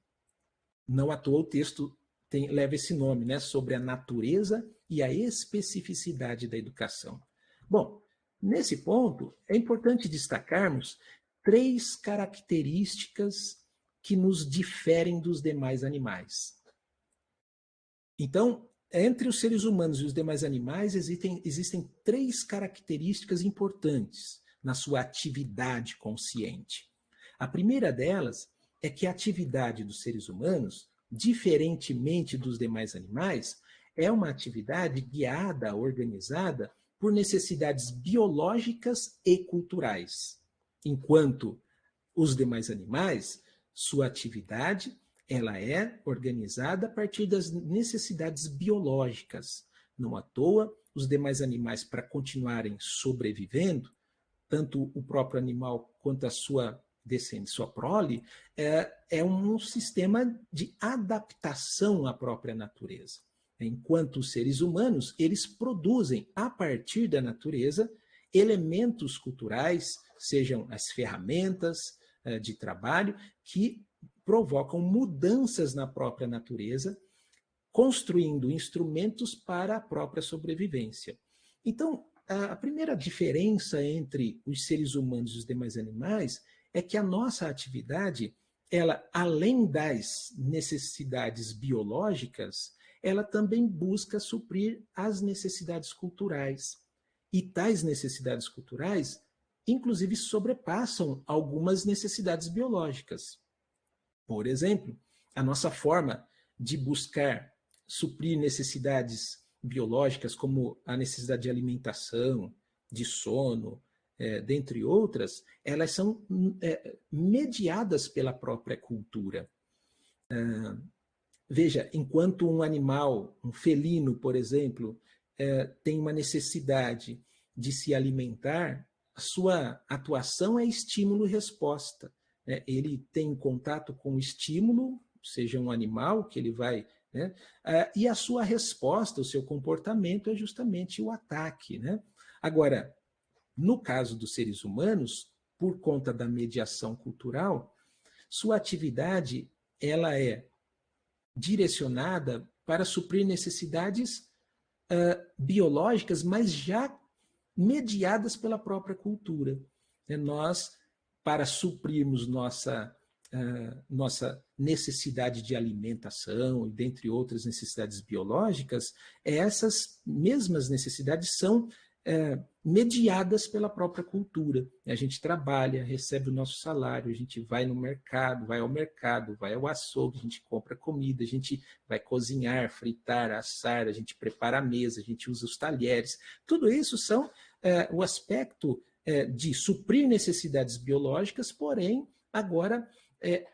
Speaker 3: Não à toa o texto leva esse nome, né, sobre a natureza e a especificidade da educação. Bom, nesse ponto, é importante destacarmos 3 características que nos diferem dos demais animais. Então, entre os seres humanos e os demais animais, existem 3 características importantes na sua atividade consciente. A primeira delas é que a atividade dos seres humanos, diferentemente dos demais animais, é uma atividade guiada, organizada por necessidades biológicas e culturais. Enquanto os demais animais, sua atividade ela é organizada a partir das necessidades biológicas. Não à toa, os demais animais, para continuarem sobrevivendo, tanto o próprio animal quanto a sua descendente, sua prole, é um sistema de adaptação à própria natureza. Enquanto os seres humanos, eles produzem, a partir da natureza, elementos culturais, sejam as ferramentas de trabalho, que provocam mudanças na própria natureza, construindo instrumentos para a própria sobrevivência. Então, a primeira diferença entre os seres humanos e os demais animais é que a nossa atividade, ela, além das necessidades biológicas, ela também busca suprir as necessidades culturais. E tais necessidades culturais, inclusive, sobrepassam algumas necessidades biológicas. Por exemplo, a nossa forma de buscar suprir necessidades biológicas, como a necessidade de alimentação, de sono, dentre outras, elas são mediadas pela própria cultura. Veja, enquanto um animal, um felino, por exemplo, tem uma necessidade de se alimentar, a sua atuação é estímulo e resposta. Ele tem contato com o estímulo, seja um animal que ele vai... né? E a sua resposta, o seu comportamento é justamente o ataque. Né? Agora, no caso dos seres humanos, por conta da mediação cultural, sua atividade ela é direcionada para suprir necessidades biológicas, mas já mediadas pela própria cultura. Nós, para suprirmos nossa necessidade de alimentação, dentre outras necessidades biológicas, essas mesmas necessidades são mediadas pela própria cultura. A gente trabalha, recebe o nosso salário, a gente vai no mercado, vai ao mercado, vai ao açougue, a gente compra comida, a gente vai cozinhar, fritar, assar, a gente prepara a mesa, a gente usa os talheres. Tudo isso são o aspecto de suprir necessidades biológicas, porém, agora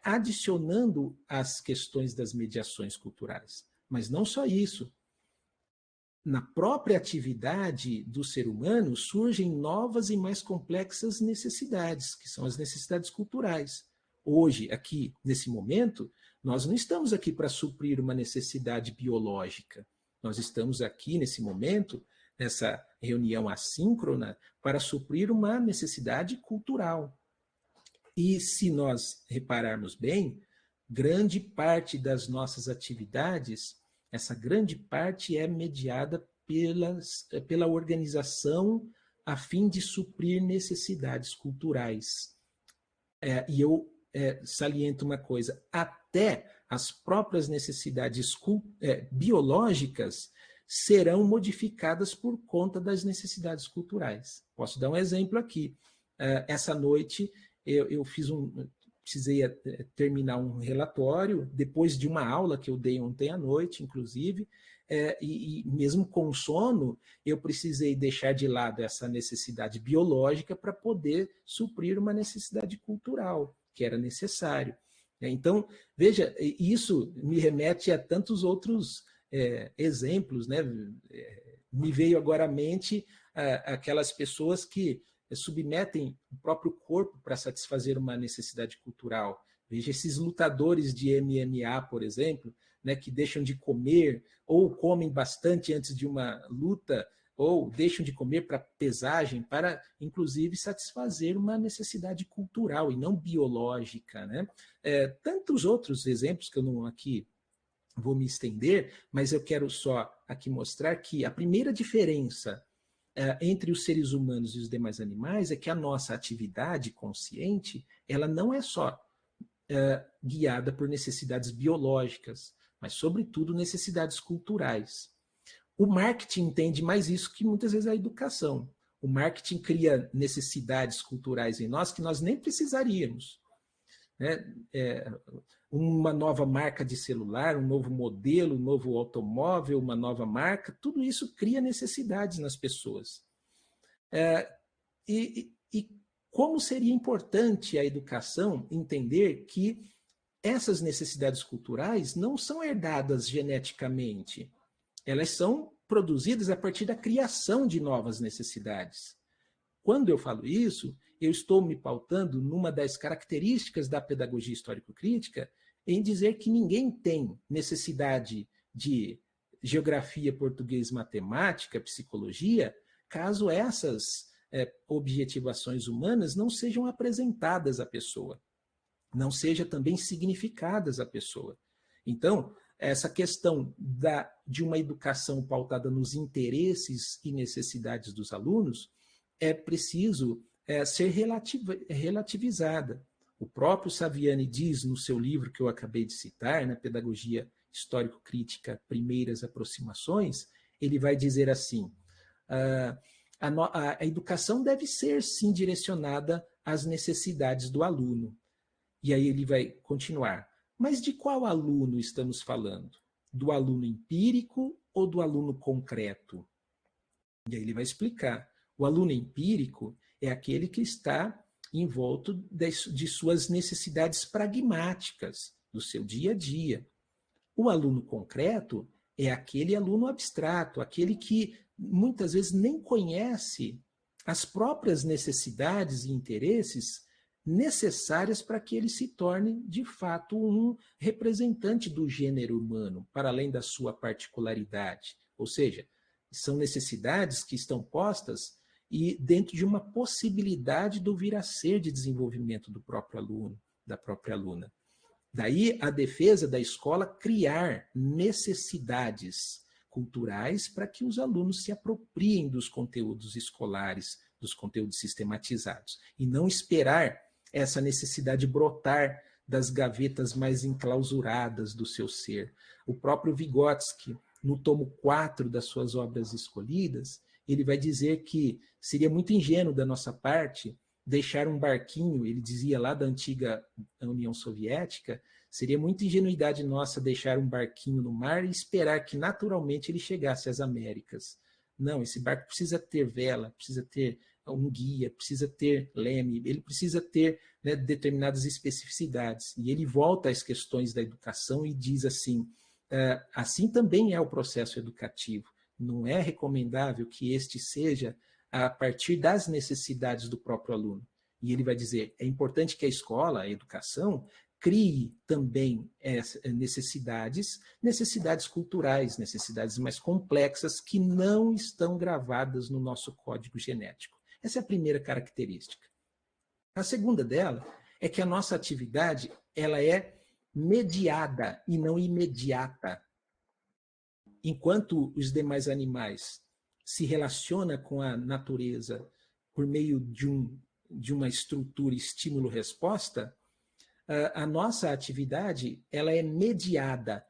Speaker 3: adicionando as questões das mediações culturais. Mas não só isso. Na própria atividade do ser humano surgem novas e mais complexas necessidades, que são as necessidades culturais. Hoje, aqui, nesse momento, nós não estamos aqui para suprir uma necessidade biológica. Nós estamos aqui, nesse momento, nessa reunião assíncrona, para suprir uma necessidade cultural. E se nós repararmos bem, grande parte das nossas atividades, essa grande parte é mediada pela organização a fim de suprir necessidades culturais. E eu saliento uma coisa, até as próprias necessidades biológicas serão modificadas por conta das necessidades culturais. Posso dar um exemplo aqui. Essa noite eu precisei terminar um relatório, depois de uma aula que eu dei ontem à noite, inclusive, e mesmo com sono, eu precisei deixar de lado essa necessidade biológica para poder suprir uma necessidade cultural, que era necessário. Então, veja, isso me remete a tantos outros exemplos, né? Me veio agora à mente aquelas pessoas que submetem o próprio corpo para satisfazer uma necessidade cultural. Veja esses lutadores de MMA, por exemplo, né, que deixam de comer ou comem bastante antes de uma luta ou deixam de comer para pesagem para, inclusive, satisfazer uma necessidade cultural e não biológica, né? Tantos outros exemplos que eu não aqui vou me estender, mas eu quero só aqui mostrar que a primeira diferença entre os seres humanos e os demais animais é que a nossa atividade consciente, ela não é só guiada por necessidades biológicas, mas, sobretudo, necessidades culturais. O marketing entende mais isso que, muitas vezes, a educação. O marketing cria necessidades culturais em nós que nós nem precisaríamos. Né? Uma nova marca de celular, um novo modelo, um novo automóvel, uma nova marca, tudo isso cria necessidades nas pessoas. E como seria importante a educação entender que essas necessidades culturais não são herdadas geneticamente, elas são produzidas a partir da criação de novas necessidades. Quando eu falo isso, eu estou me pautando numa das características da pedagogia histórico-crítica em dizer que ninguém tem necessidade de geografia, português, matemática, psicologia, caso essas objetivações humanas não sejam apresentadas à pessoa, não sejam também significadas à pessoa. Então, essa questão de uma educação pautada nos interesses e necessidades dos alunos é preciso ser relativizada. O próprio Saviani diz no seu livro que eu acabei de citar, na Pedagogia Histórico-Crítica, Primeiras Aproximações, ele vai dizer assim, a educação deve ser, sim, direcionada às necessidades do aluno. E aí ele vai continuar. Mas de qual aluno estamos falando? Do aluno empírico ou do aluno concreto? E aí ele vai explicar. O aluno empírico é aquele que está envolto de suas necessidades pragmáticas, do seu dia a dia. O aluno concreto é aquele aluno abstrato, aquele que muitas vezes nem conhece as próprias necessidades e interesses necessárias para que ele se torne, de fato, um representante do gênero humano, para além da sua particularidade. Ou seja, são necessidades que estão postas e dentro de uma possibilidade do vir a ser de desenvolvimento do próprio aluno, da própria aluna. Daí a defesa da escola criar necessidades culturais para que os alunos se apropriem dos conteúdos escolares, dos conteúdos sistematizados, e não esperar essa necessidade brotar das gavetas mais enclausuradas do seu ser. O próprio Vygotsky, no tomo 4 das suas obras escolhidas, ele vai dizer que seria muito ingênuo da nossa parte deixar um barquinho, ele dizia lá da antiga União Soviética, seria muita ingenuidade nossa deixar um barquinho no mar e esperar que naturalmente ele chegasse às Américas. Não, esse barco precisa ter vela, precisa ter um guia, precisa ter leme, ele precisa ter, né, determinadas especificidades. E ele volta às questões da educação e diz assim, assim também é o processo educativo. Não é recomendável que este seja a partir das necessidades do próprio aluno. E ele vai dizer, é importante que a escola, a educação, crie também necessidades culturais, necessidades mais complexas que não estão gravadas no nosso código genético. Essa é a primeira característica. A segunda dela é que a nossa atividade ela é mediada e não imediata. Enquanto os demais animais se relacionam com a natureza por meio de uma estrutura estímulo-resposta, a nossa atividade ela é mediada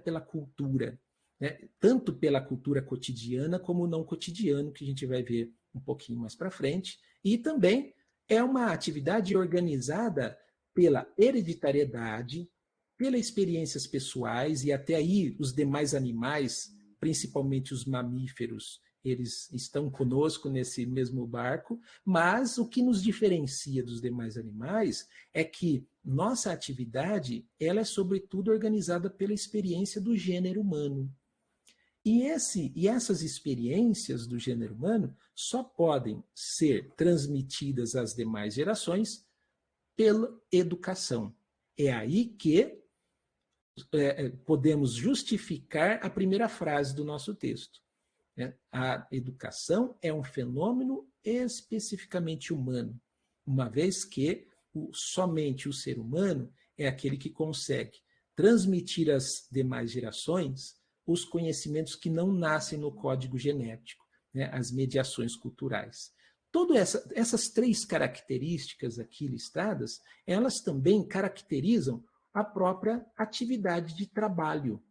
Speaker 3: pela cultura, né? Tanto pela cultura cotidiana como não cotidiano, que a gente vai ver um pouquinho mais para frente, e também é uma atividade organizada pela hereditariedade, pelas experiências pessoais, e até aí os demais animais, principalmente os mamíferos, eles estão conosco nesse mesmo barco, mas o que nos diferencia dos demais animais é que nossa atividade ela é sobretudo organizada pela experiência do gênero humano. E essas experiências do gênero humano só podem ser transmitidas às demais gerações pela educação. É aí que podemos justificar a primeira frase do nosso texto. A educação é um fenômeno especificamente humano, uma vez que somente o ser humano é aquele que consegue transmitir às demais gerações os conhecimentos que não nascem no código genético, né, as mediações culturais. Todas essas três características aqui listadas, elas também caracterizam a própria atividade de trabalho.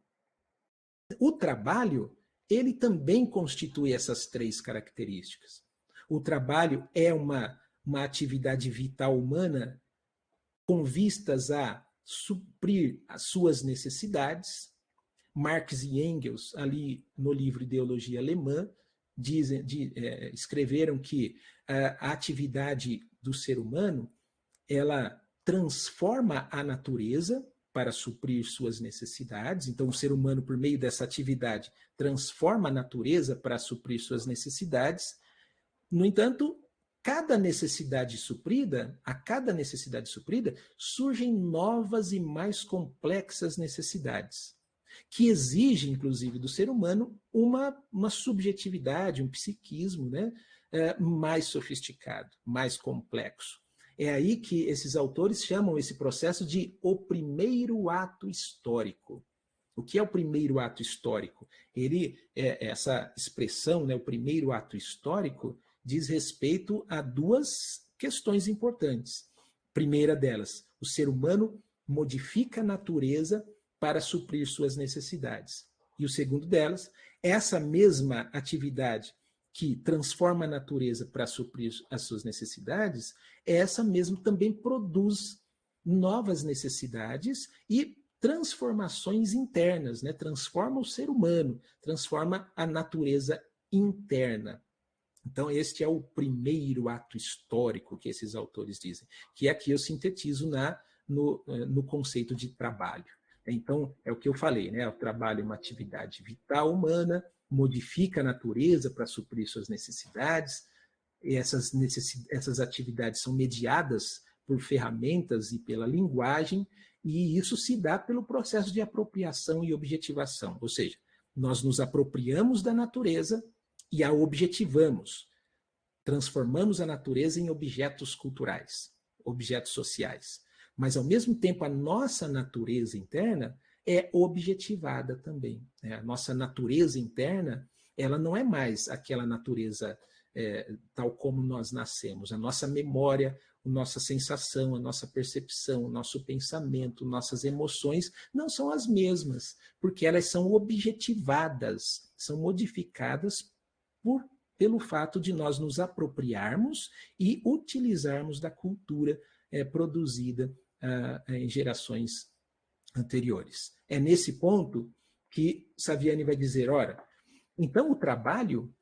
Speaker 3: O trabalho, ele também constitui essas três características. O trabalho é uma atividade vital humana com vistas a suprir as suas necessidades. Marx e Engels, ali no livro Ideologia Alemã, escreveram que a atividade do ser humano ela transforma a natureza para suprir suas necessidades. Então, o ser humano, por meio dessa atividade, transforma a natureza para suprir suas necessidades. No entanto, a cada necessidade suprida, surgem novas e mais complexas necessidades, que exigem, inclusive, do ser humano uma subjetividade, um psiquismo, né, mais sofisticado, mais complexo. É aí que esses autores chamam esse processo de o primeiro ato histórico. O que é o primeiro ato histórico? Essa expressão, né, o primeiro ato histórico, diz respeito a duas questões importantes. Primeira delas, o ser humano modifica a natureza para suprir suas necessidades. E o segundo delas, essa mesma atividade que transforma a natureza para suprir as suas necessidades, essa mesmo também produz novas necessidades e transformações internas, né? Transforma o ser humano, transforma a natureza interna. Então, este é o primeiro ato histórico que esses autores dizem, que aqui eu sintetizo no conceito de trabalho. Então, é o que eu falei, né? O trabalho é uma atividade vital humana, modifica a natureza para suprir suas necessidades, e essas atividades são mediadas por ferramentas e pela linguagem, e isso se dá pelo processo de apropriação e objetivação, ou seja, nós nos apropriamos da natureza e a objetivamos, transformamos a natureza em objetos culturais, objetos sociais. Mas, ao mesmo tempo, a nossa natureza interna é objetivada também. Né? A nossa natureza interna, ela não é mais aquela natureza tal como nós nascemos. A nossa memória, a nossa sensação, a nossa percepção, o nosso pensamento, nossas emoções não são as mesmas, porque elas são objetivadas, são modificadas pelo fato de nós nos apropriarmos e utilizarmos da cultura produzida em gerações anteriores. É nesse ponto que Saviani vai dizer, ora, então o trabalho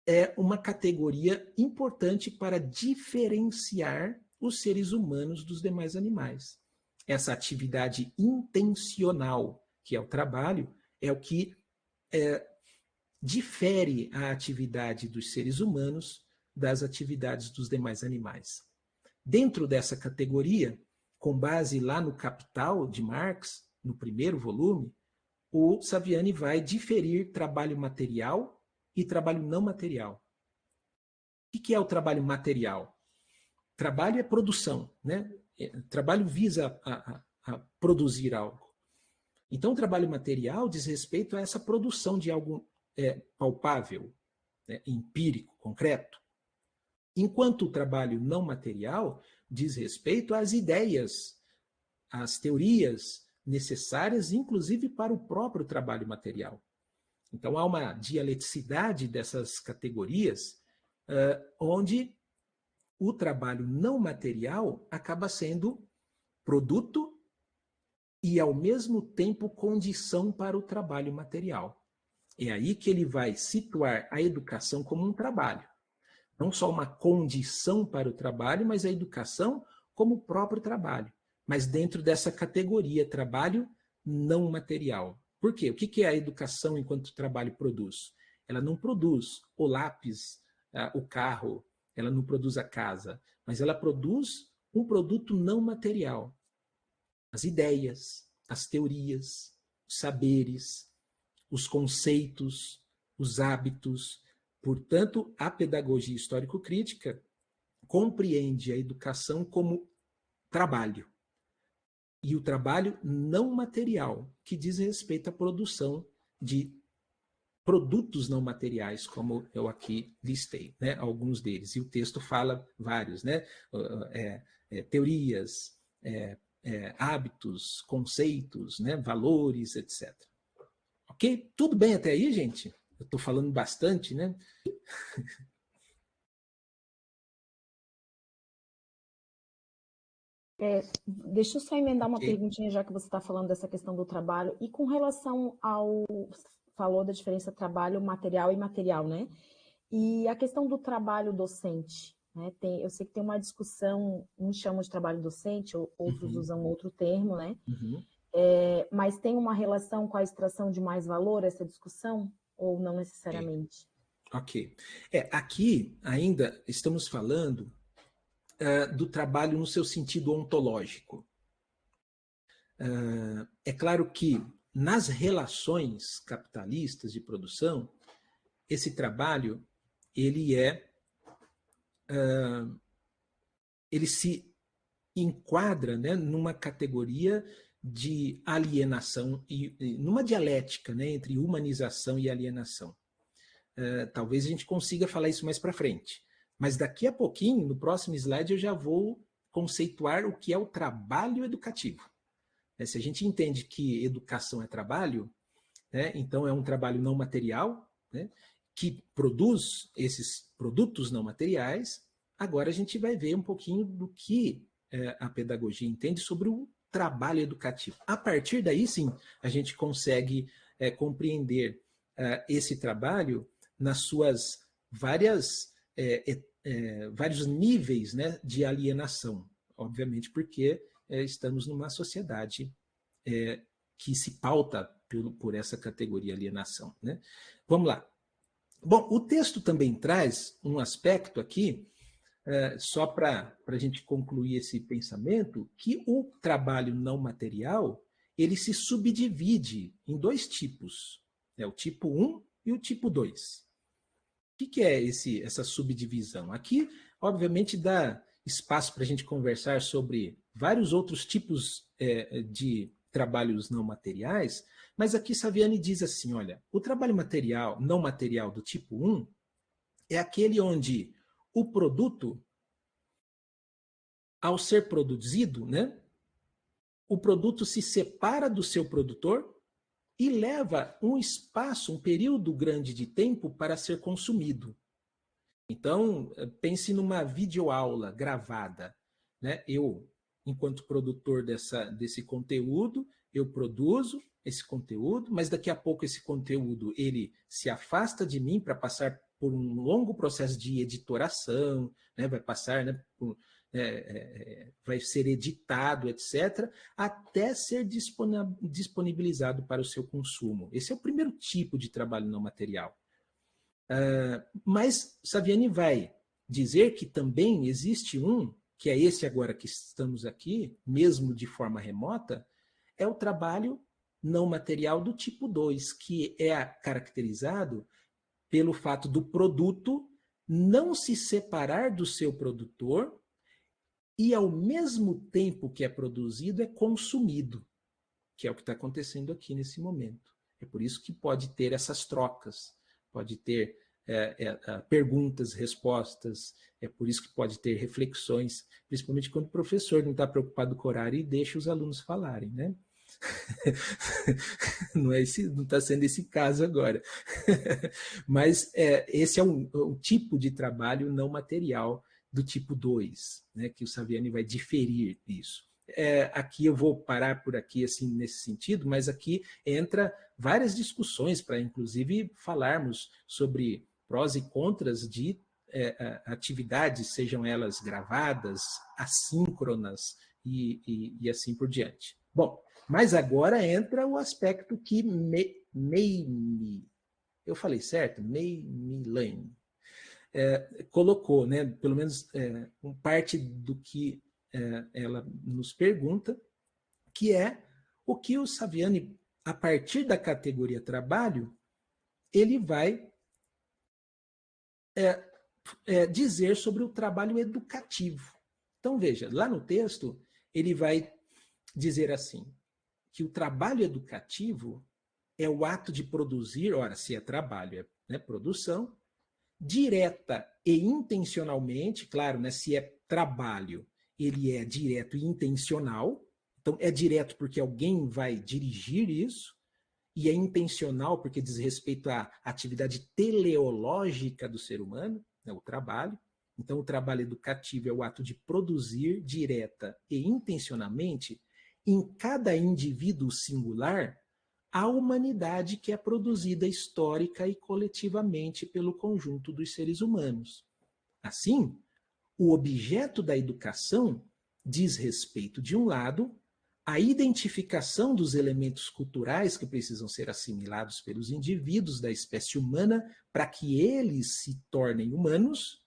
Speaker 3: é uma categoria importante para diferenciar os seres humanos dos demais animais. Essa atividade intencional, que é o trabalho, é o que difere a atividade dos seres humanos das atividades dos demais animais. Dentro dessa categoria, com base lá no Capital de Marx, no primeiro volume, o Saviani vai diferir trabalho material e trabalho não material. O que é o trabalho material? Trabalho é produção, né? Trabalho visa a produzir algo. Então, o trabalho material diz respeito a essa produção de algo palpável, né? Empírico, concreto. Enquanto o trabalho não material diz respeito às ideias, às teorias necessárias, inclusive para o próprio trabalho material. Então, há uma dialeticidade dessas categorias, onde o trabalho não material acaba sendo produto e, ao mesmo tempo, condição para o trabalho material. É aí que ele vai situar a educação como um trabalho. Não só uma condição para o trabalho, mas a educação como o próprio trabalho. Mas dentro dessa categoria, trabalho não material. Por quê? O que é a educação enquanto o trabalho produz? Ela não produz o lápis, o carro, ela não produz a casa, mas ela produz um produto não material. As ideias, as teorias, os saberes, os conceitos, os hábitos. Portanto, a pedagogia histórico-crítica compreende a educação como trabalho. E o trabalho não material, que diz respeito à produção de produtos não materiais, como eu aqui listei, né? Alguns deles. E o texto fala vários, né? Teorias, hábitos, conceitos, né? Valores, etc. Ok? Tudo bem até aí, gente? Eu estou falando bastante, né?
Speaker 4: Deixa eu só emendar uma perguntinha, já que você está falando dessa questão do trabalho. E com relação ao... Falou da diferença trabalho material e imaterial, né? E a questão do trabalho docente, né? Eu sei que tem uma discussão, uns chamam de trabalho docente, outros usam outro termo, né? Mas tem uma relação com a extração de mais valor, essa discussão? Ou não necessariamente?
Speaker 3: Ok. Aqui ainda estamos falando do trabalho no seu sentido ontológico. É claro que nas relações capitalistas de produção, esse trabalho ele se enquadra, né, numa categoria de alienação e numa dialética, né, entre humanização e alienação. Talvez a gente consiga falar isso mais para frente. Mas daqui a pouquinho, no próximo slide, eu já vou conceituar o que é o trabalho educativo. Se a gente entende que educação é trabalho, né, então é um trabalho não material, né, que produz esses produtos não materiais. Agora a gente vai ver um pouquinho do que a pedagogia entende sobre o trabalho educativo. A partir daí, sim, a gente consegue compreender esse trabalho nas suas vários níveis, né, de alienação. Obviamente porque estamos numa sociedade que se pauta por essa categoria alienação, né? Vamos lá. Bom, o texto também traz um aspecto aqui, só para a gente concluir esse pensamento, que o trabalho não material ele se subdivide em dois tipos, o tipo 1 e o tipo 2. O que é essa subdivisão? Aqui, obviamente, dá espaço para a gente conversar sobre vários outros tipos de trabalhos não materiais, mas aqui Saviani diz assim, olha, o trabalho material, não material do tipo 1 é aquele onde o produto, ao ser produzido, né, o produto se separa do seu produtor e leva um espaço, um período grande de tempo para ser consumido. Então, pense numa videoaula gravada, né? Eu, enquanto produtor desse conteúdo, eu produzo esse conteúdo, mas daqui a pouco esse conteúdo ele se afasta de mim para passar por um longo processo de editoração, né? Vai passar, né, vai ser editado, etc., até ser disponibilizado para o seu consumo. Esse é o primeiro tipo de trabalho não material. Mas Saviani vai dizer que também existe que é esse agora que estamos aqui, mesmo de forma remota, é o trabalho não material do tipo 2, que é caracterizado pelo fato do produto não se separar do seu produtor e, ao mesmo tempo que é produzido, é consumido, que é o que está acontecendo aqui nesse momento. É por isso que pode ter essas trocas, pode ter perguntas, respostas, é por isso que pode ter reflexões, principalmente quando o professor não está preocupado com o horário e deixa os alunos falarem, né? Não está sendo esse caso agora. Mas esse é um tipo de trabalho não material do tipo 2, né, que o Saviani vai diferir isso. Aqui eu vou parar por aqui, assim, nesse sentido, mas aqui entra várias discussões para, inclusive, falarmos sobre prós e contras de atividades, sejam elas gravadas, assíncronas e assim por diante. Bom, mas agora entra o aspecto que eu falei certo? Meilane colocou, né, pelo menos parte do que ela nos pergunta, que é o que o Saviani, a partir da categoria trabalho, ele vai dizer sobre o trabalho educativo. Então, veja, lá no texto, ele vai dizer assim, que o trabalho educativo é o ato de produzir, ora, se é trabalho, produção, direta e intencionalmente, claro, né, se é trabalho, ele é direto e intencional, então é direto porque alguém vai dirigir isso, e é intencional porque diz respeito à atividade teleológica do ser humano, né, o trabalho. Então, o trabalho educativo é o ato de produzir direta e intencionalmente, em cada indivíduo singular, a humanidade que é produzida histórica e coletivamente pelo conjunto dos seres humanos. Assim, o objeto da educação diz respeito, de um lado, à identificação dos elementos culturais que precisam ser assimilados pelos indivíduos da espécie humana para que eles se tornem humanos,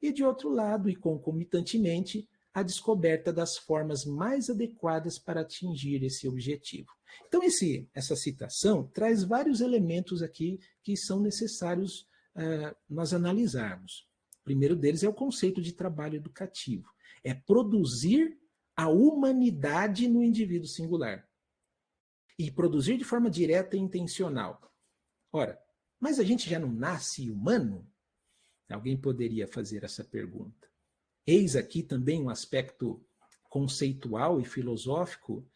Speaker 3: e, de outro lado, e concomitantemente, a descoberta das formas mais adequadas para atingir esse objetivo. Então, essa citação traz vários elementos aqui que são necessários nós analisarmos. O primeiro deles é o conceito de trabalho educativo. É produzir a humanidade no indivíduo singular. E produzir de forma direta e intencional. Ora, mas a gente já não nasce humano? Alguém poderia fazer essa pergunta. Eis aqui também um aspecto conceitual e filosófico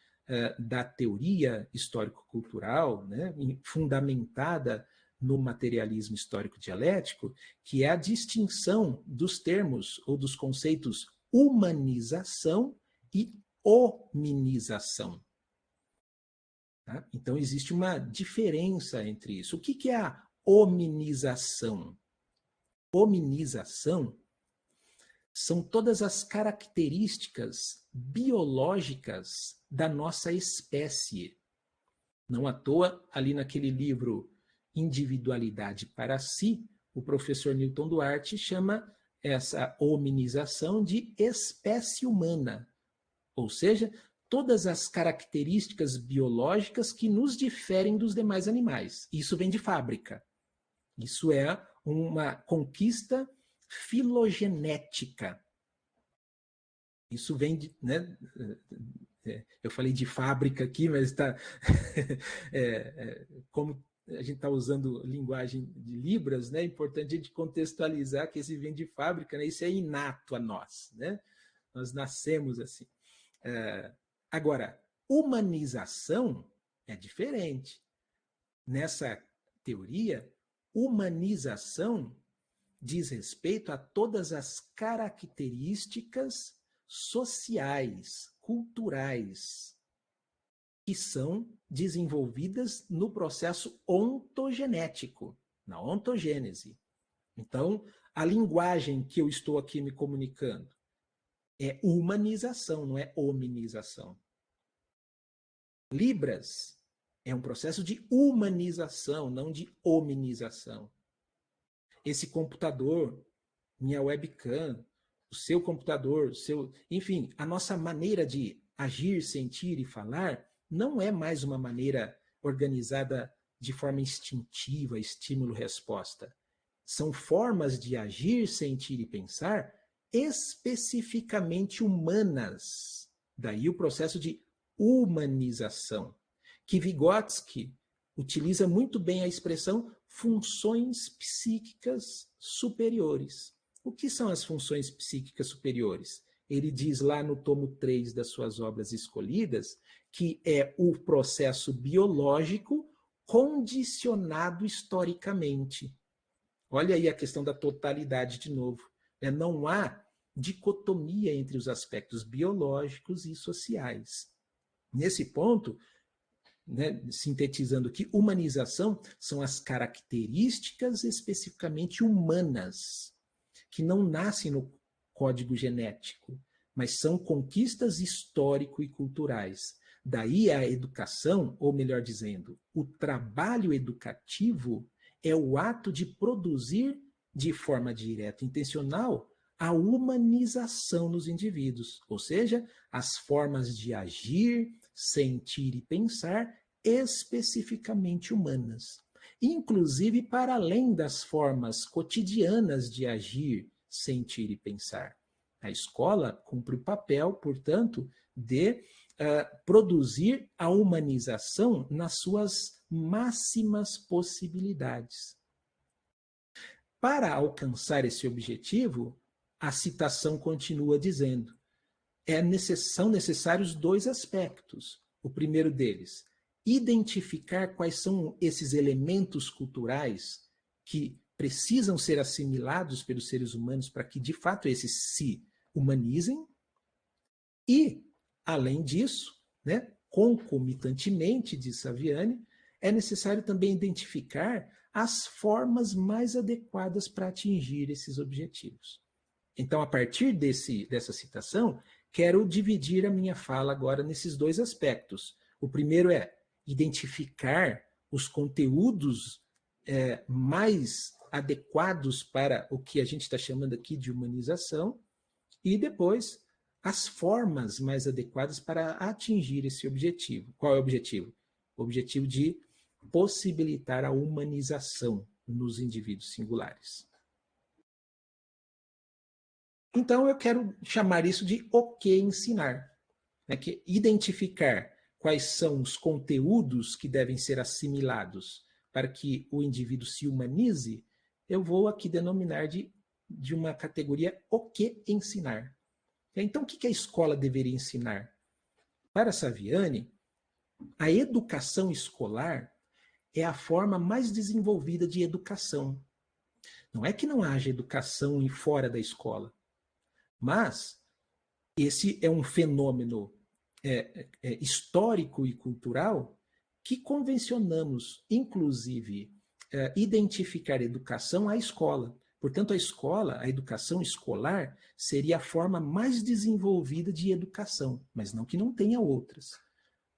Speaker 3: da teoria histórico-cultural, né, fundamentada no materialismo histórico-dialético, que é a distinção dos termos ou dos conceitos humanização e hominização. Tá? Então, existe uma diferença entre isso. O que é a hominização? Hominização são todas as características biológicas da nossa espécie. Não à toa, ali naquele livro Individualidade para Si, o professor Newton Duarte chama essa hominização de espécie humana, ou seja, todas as características biológicas que nos diferem dos demais animais. Isso vem de fábrica. Isso é uma conquista filogenética. Isso vem de, né? Eu falei de fábrica aqui, mas está como a gente está usando linguagem de Libras, né? É importante a gente contextualizar que esse vem de fábrica, né? Isso é inato a nós, né? Nós nascemos assim. Agora, humanização é diferente. Nessa teoria, humanização diz respeito a todas as características sociais, culturais, que são desenvolvidas no processo ontogenético, na ontogênese. Então, a linguagem que eu estou aqui me comunicando é humanização, não é hominização. Libras é um processo de humanização, não de hominização. Esse computador, minha webcam, o seu computador, enfim, a nossa maneira de agir, sentir e falar não é mais uma maneira organizada de forma instintiva, estímulo-resposta. São formas de agir, sentir e pensar especificamente humanas. Daí o processo de humanização, que Vygotsky utiliza muito bem a expressão funções psíquicas superiores. O que são as funções psíquicas superiores? Ele diz lá no tomo 3 das suas obras escolhidas que é o processo biológico condicionado historicamente. Olha aí a questão da totalidade de novo. Não há dicotomia entre os aspectos biológicos e sociais. Nesse ponto, né, sintetizando aqui, humanização são as características especificamente humanas, que não nascem no código genético, mas são conquistas histórico e culturais. Daí a educação, ou melhor dizendo, o trabalho educativo é o ato de produzir de forma direta e intencional a humanização nos indivíduos, ou seja, as formas de agir, sentir e pensar especificamente humanas, inclusive para além das formas cotidianas de agir, sentir e pensar. A escola cumpre o papel, portanto, de produzir a humanização nas suas máximas possibilidades. Para alcançar esse objetivo, a citação continua dizendo: são necessários 2 aspectos. O primeiro deles, identificar quais são esses elementos culturais que precisam ser assimilados pelos seres humanos para que, de fato, esses se humanizem. E, além disso, né, concomitantemente, diz Saviani, é necessário também identificar as formas mais adequadas para atingir esses objetivos. Então, a partir dessa citação, quero dividir a minha fala agora nesses 2 aspectos. O primeiro é identificar os conteúdos mais adequados para o que a gente está chamando aqui de humanização, e depois as formas mais adequadas para atingir esse objetivo. Qual é o objetivo? O objetivo de possibilitar a humanização nos indivíduos singulares. Então, eu quero chamar isso de o que ensinar, né? Que é identificar quais são os conteúdos que devem ser assimilados para que o indivíduo se humanize, eu vou aqui denominar de uma categoria o que ensinar. Então, o que a escola deveria ensinar? Para Saviani, a educação escolar é a forma mais desenvolvida de educação. Não é que não haja educação fora da escola, mas esse é um fenômeno histórico e cultural que convencionamos, inclusive, identificar educação à escola. Portanto, a educação escolar, seria a forma mais desenvolvida de educação, mas não que não tenha outras.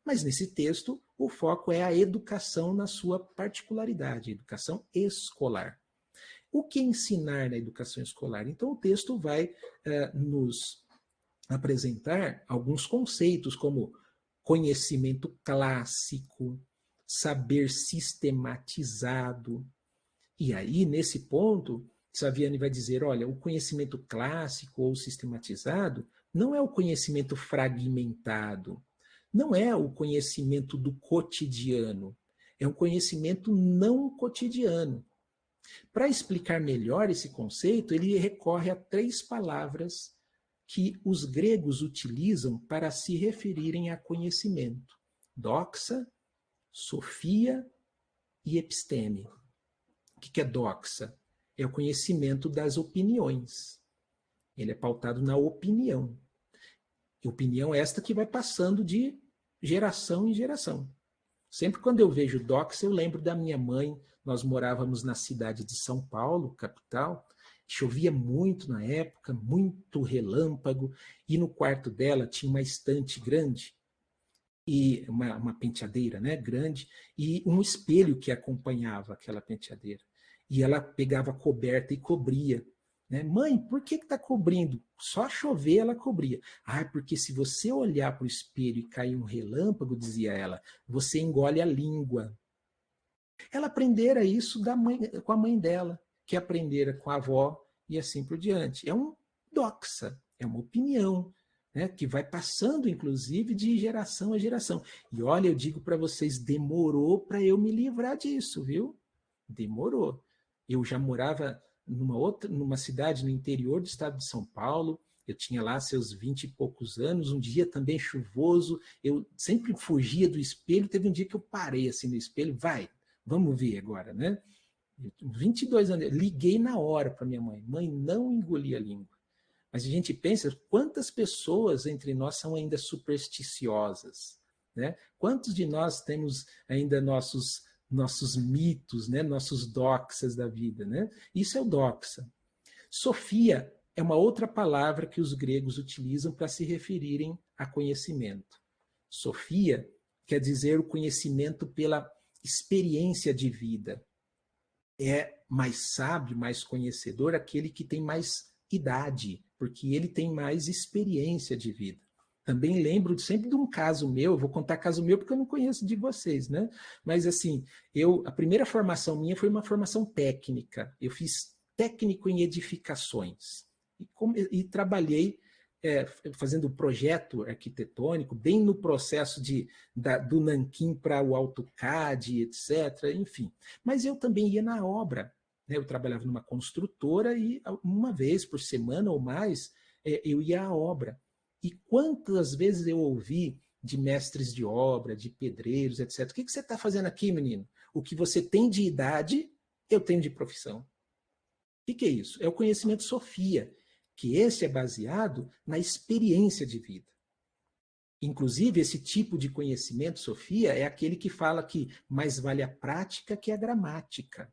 Speaker 3: Mas nesse texto, o foco é a educação na sua particularidade, educação escolar. O que ensinar na educação escolar? Então, o texto vai nos apresentar alguns conceitos, como conhecimento clássico, saber sistematizado. E aí, nesse ponto, Saviani vai dizer, olha, o conhecimento clássico ou sistematizado não é o conhecimento fragmentado, não é o conhecimento do cotidiano, é um conhecimento não cotidiano. Para explicar melhor esse conceito, ele recorre a 3 palavras que os gregos utilizam para se referirem a conhecimento: doxa, sofia e episteme. O que é doxa? É o conhecimento das opiniões. Ele é pautado na opinião. E opinião esta que vai passando de geração em geração. Sempre quando eu vejo doxa, eu lembro da minha mãe. Nós morávamos na cidade de São Paulo, capital. Chovia muito na época, muito relâmpago. E no quarto dela tinha uma estante grande, e uma penteadeira, né, grande, e um espelho que acompanhava aquela penteadeira. E ela pegava a coberta e cobria. Né? Mãe, por que está cobrindo? Só chover ela cobria. Ah, porque se você olhar para o espelho e cair um relâmpago, dizia ela, você engole a língua. Ela aprendera isso com a mãe dela, que aprendera com a avó e assim por diante. É um doxa, é uma opinião, né, que vai passando, inclusive, de geração a geração. E olha, eu digo para vocês, demorou para eu me livrar disso, viu? Demorou. Eu já morava numa cidade no interior do estado de São Paulo, eu tinha lá seus 20 e poucos anos, um dia também chuvoso, eu sempre fugia do espelho, teve um dia que eu parei assim no espelho, vamos ver agora, né? 22 anos, liguei na hora para minha mãe, não engolia a língua. Mas a gente pensa quantas pessoas entre nós são ainda supersticiosas, né? Quantos de nós temos ainda nossos mitos, né? Nossos doxas da vida, né? Isso é o doxa. Sofia é uma outra palavra que os gregos utilizam para se referirem a conhecimento. Sofia quer dizer o conhecimento pela experiência de vida. É mais sábio, mais conhecedor aquele que tem mais idade, porque ele tem mais experiência de vida. Também lembro sempre de um caso meu, eu vou contar caso meu porque eu não conheço de vocês, né? Mas assim, a primeira formação minha foi uma formação técnica. Eu fiz técnico em edificações e trabalhei fazendo projeto arquitetônico, bem no processo do nanquim para o AutoCAD, etc. Enfim. Mas eu também ia na obra. Né? Eu trabalhava numa construtora e uma vez por semana ou mais eu ia à obra. E quantas vezes eu ouvi de mestres de obra, de pedreiros, etc. O que você está fazendo aqui, menino? O que você tem de idade, eu tenho de profissão. O que é isso? É o conhecimento Sofia, que esse é baseado na experiência de vida. Inclusive, esse tipo de conhecimento, Sofia, é aquele que fala que mais vale a prática que a gramática.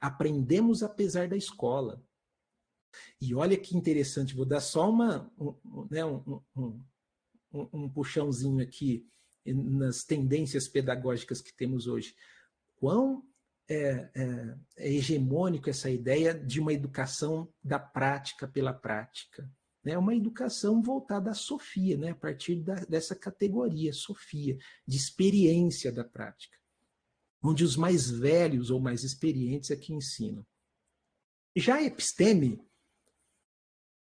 Speaker 3: Aprendemos apesar da escola. E olha que interessante, vou dar só um puxãozinho aqui nas tendências pedagógicas que temos hoje. Quão é hegemônico essa ideia de uma educação da prática pela prática. Né? Uma educação voltada à Sofia, né? A partir dessa categoria, Sofia, de experiência da prática, onde os mais velhos ou mais experientes é que ensinam. Já episteme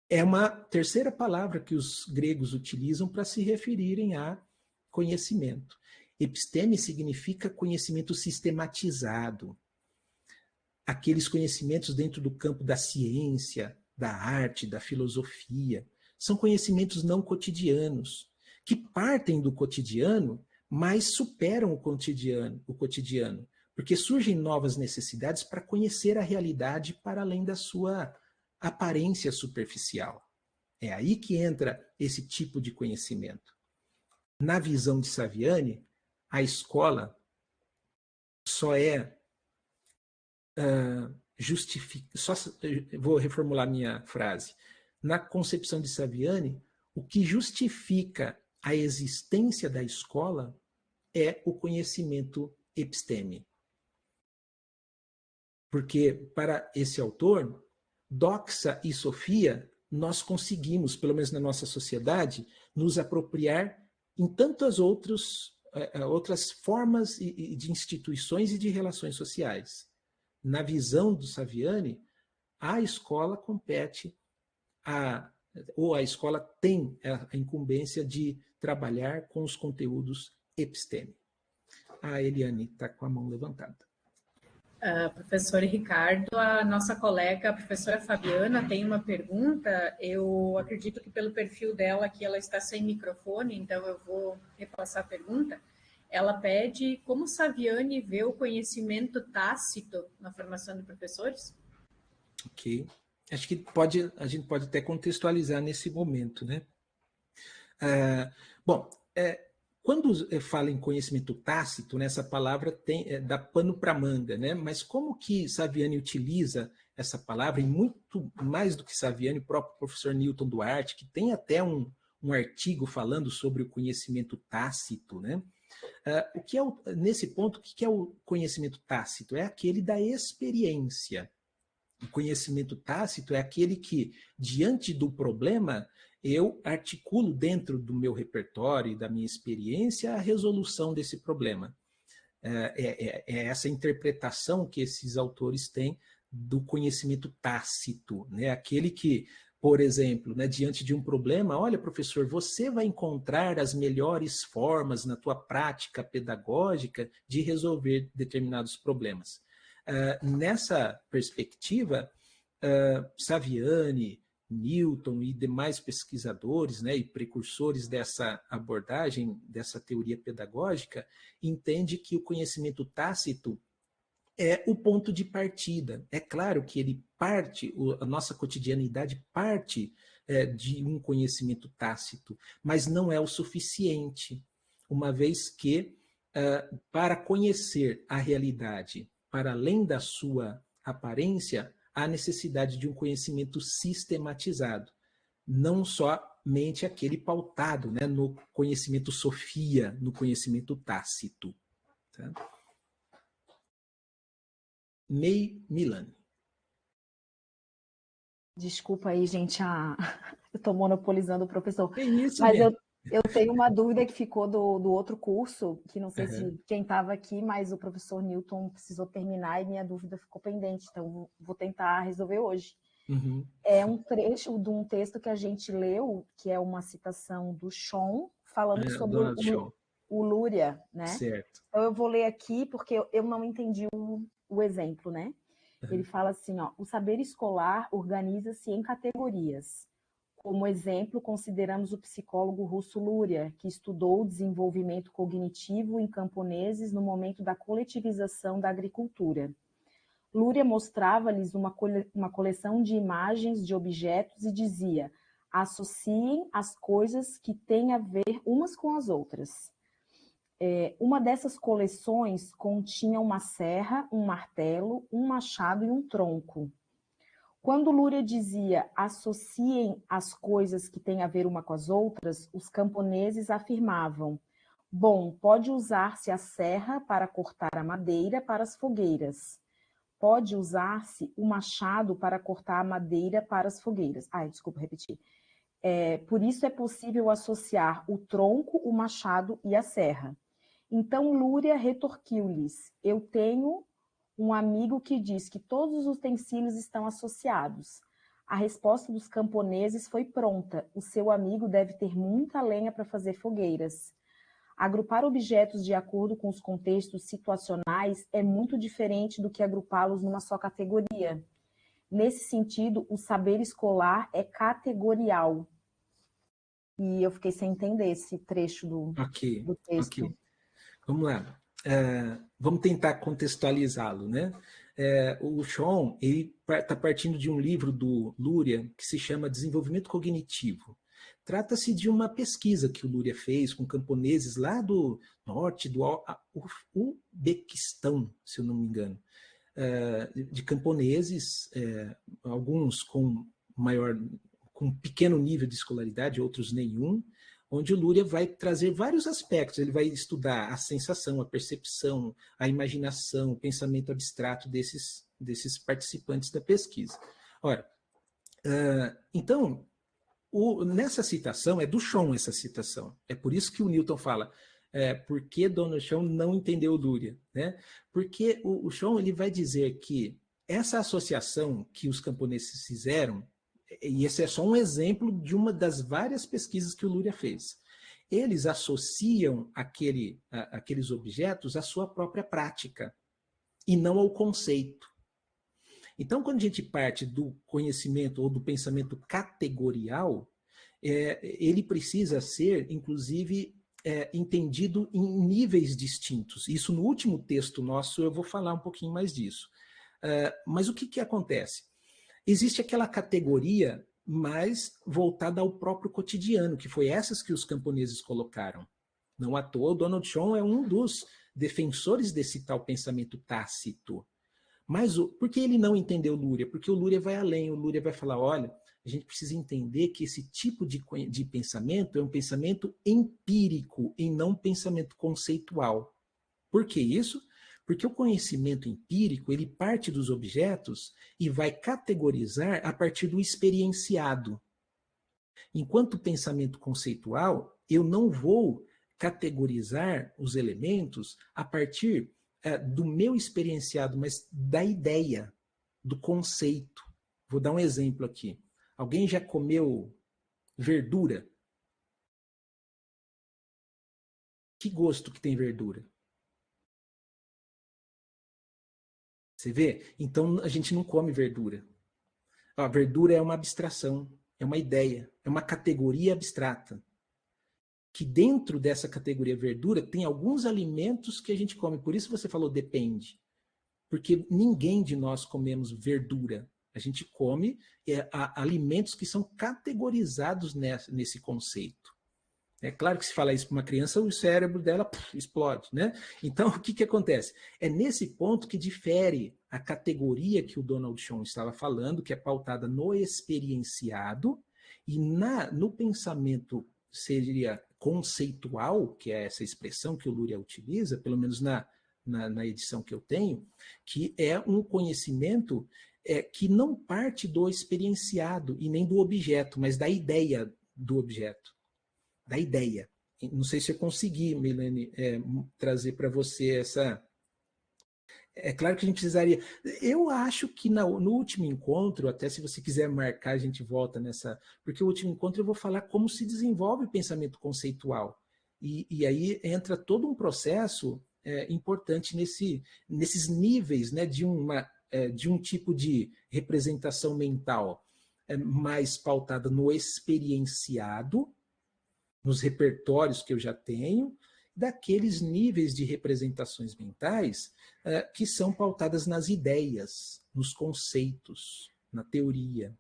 Speaker 3: é uma terceira palavra que os gregos utilizam para se referirem a conhecimento. Episteme significa conhecimento sistematizado. Aqueles conhecimentos dentro do campo da ciência, da arte, da filosofia. São conhecimentos não cotidianos, que partem do cotidiano, mas superam o cotidiano, porque surgem novas necessidades para conhecer a realidade para além da sua aparência superficial. É aí que entra esse tipo de conhecimento. Na visão de Saviani, a escola só vou reformular minha frase. Na concepção de Saviani, o que justifica a existência da escola é o conhecimento episteme. Porque, para esse autor, doxa e Sofia, nós conseguimos, pelo menos na nossa sociedade, nos apropriar em tantas outras formas de instituições e de relações sociais. Na visão do Saviani, a escola compete, ou a escola tem a incumbência de trabalhar com os conteúdos episteme. A Eliane está com a mão levantada.
Speaker 1: Professor Ricardo, a nossa colega, a professora Fabiana, tem uma pergunta. Eu acredito que pelo perfil dela aqui ela está sem microfone, então eu vou repassar a pergunta. Ela pede como Saviani vê o conhecimento tácito na formação de professores?
Speaker 3: Ok. Acho que a gente pode até contextualizar nesse momento, né? Quando fala em conhecimento tácito, né, essa palavra dá pano para manga, né? Mas como que Saviani utiliza essa palavra, e muito mais do que Saviani, o próprio professor Newton Duarte, que tem até um artigo falando sobre o conhecimento tácito, né? Nesse ponto, o que é o conhecimento tácito? É aquele da experiência. O conhecimento tácito é aquele que, diante do problema, eu articulo dentro do meu repertório e da minha experiência a resolução desse problema. É essa interpretação que esses autores têm do conhecimento tácito, né? Aquele que, por exemplo, né, diante de um problema, olha, professor, você vai encontrar as melhores formas na tua prática pedagógica de resolver determinados problemas. Nessa perspectiva, Saviani, Newton e demais pesquisadores, né, e precursores dessa abordagem, dessa teoria pedagógica, entende que o conhecimento tácito é o ponto de partida. É claro que ele parte, a nossa cotidianidade parte de um conhecimento tácito, mas não é o suficiente, uma vez que, para conhecer a realidade, para além da sua aparência, há necessidade de um conhecimento sistematizado, não somente aquele pautado, né, no conhecimento sofia, no conhecimento tácito. Tá? May Milani.
Speaker 4: Desculpa aí, gente, eu estou monopolizando o professor.
Speaker 3: É isso,
Speaker 4: Mas
Speaker 3: mesmo.
Speaker 4: eu tenho uma dúvida que ficou do outro curso, que não sei
Speaker 3: Uhum.
Speaker 4: se quem estava aqui, mas o professor Newton precisou terminar e minha dúvida ficou pendente, então vou tentar resolver hoje.
Speaker 3: Uhum.
Speaker 4: É um trecho de um texto que a gente leu, que é uma citação do Sean, falando sobre
Speaker 3: Donald Shaw.
Speaker 4: o Lúria, né?
Speaker 3: Certo.
Speaker 4: Então eu vou ler aqui, porque eu não entendi o exemplo, né? Ele
Speaker 3: Uhum.
Speaker 4: fala assim, ó, o saber escolar organiza-se em categorias. Como exemplo, consideramos o psicólogo russo Luria, que estudou o desenvolvimento cognitivo em camponeses no momento da coletivização da agricultura. Luria mostrava-lhes uma coleção de imagens de objetos e dizia: associem as coisas que têm a ver umas com as outras. Uma dessas coleções continha uma serra, um martelo, um machado e um tronco. Quando Lúria dizia associem as coisas que têm a ver uma com as outras, os camponeses afirmavam: bom, pode usar-se a serra para cortar a madeira para as fogueiras. Pode usar-se o machado para cortar a madeira para as fogueiras. Desculpa repetir. Por isso é possível associar o tronco, o machado e a serra. Então Lúria retorquiu-lhes: eu tenho um amigo que diz que todos os utensílios estão associados. A resposta dos camponeses foi pronta. O seu amigo deve ter muita lenha para fazer fogueiras. Agrupar objetos de acordo com os contextos situacionais é muito diferente do que agrupá-los numa só categoria. Nesse sentido, o saber escolar é categorial. E eu fiquei sem entender esse trecho do texto.
Speaker 3: Ok. Vamos lá. Vamos tentar contextualizá-lo, né? O Sean está partindo de um livro do Luria que se chama Desenvolvimento Cognitivo. Trata-se de uma pesquisa que o Luria fez com camponeses lá do norte do Uzbequistão, se eu não me engano, de camponeses, alguns com pequeno nível de escolaridade, outros nenhum, onde o Luria vai trazer vários aspectos. Ele vai estudar a sensação, a percepção, a imaginação, o pensamento abstrato desses participantes da pesquisa. Ora, então, nessa citação, é do Sean essa citação. É por isso que o Newton fala, por que Donald Sean não entendeu o Luria? Né? Porque o Sean ele vai dizer que essa associação que os camponeses fizeram, e esse é só um exemplo de uma das várias pesquisas que o Luria fez. Eles associam aqueles objetos à sua própria prática e não ao conceito. Então, quando a gente parte do conhecimento ou do pensamento categorial, ele precisa ser, inclusive, entendido em níveis distintos. Isso no último texto nosso eu vou falar um pouquinho mais disso. Mas o que acontece? Existe aquela categoria mais voltada ao próprio cotidiano, que foi essas que os camponeses colocaram. Não à toa, o Donald Sean é um dos defensores desse tal pensamento tácito. Mas por que ele não entendeu Lúria? Porque o Lúria vai além, o Lúria vai falar, olha, a gente precisa entender que esse tipo de pensamento é um pensamento empírico e não um pensamento conceitual. Por que isso? Porque o conhecimento empírico, ele parte dos objetos e vai categorizar a partir do experienciado. Enquanto o pensamento conceitual, eu não vou categorizar os elementos a partir do meu experienciado, mas da ideia, do conceito. Vou dar um exemplo aqui. Alguém já comeu verdura? Que gosto que tem verdura? Você vê? Então a gente não come verdura. A verdura é uma abstração, é uma ideia, é uma categoria abstrata. Que dentro dessa categoria verdura tem alguns alimentos que a gente come. Por isso você falou depende. Porque ninguém de nós comemos verdura. A gente come alimentos que são categorizados nesse conceito. É claro que se falar isso para uma criança, o cérebro dela explode, né? Então, o que acontece? É nesse ponto que difere a categoria que o Donald Schoen estava falando, que é pautada no experienciado, e no pensamento seria conceitual, que é essa expressão que o Luria utiliza, pelo menos na edição que eu tenho, que é um conhecimento que não parte do experienciado e nem do objeto, mas da ideia do objeto. Da ideia. Não sei se eu consegui, Milene, trazer para você essa... É claro que a gente precisaria... Eu acho que no último encontro, até se você quiser marcar, a gente volta nessa... Porque o último encontro eu vou falar como se desenvolve o pensamento conceitual. E aí entra todo um processo importante nesses níveis, né, de um tipo de representação mental mais pautada no experienciado, nos repertórios que eu já tenho, daqueles níveis de representações mentais que são pautadas nas ideias, nos conceitos, na teoria,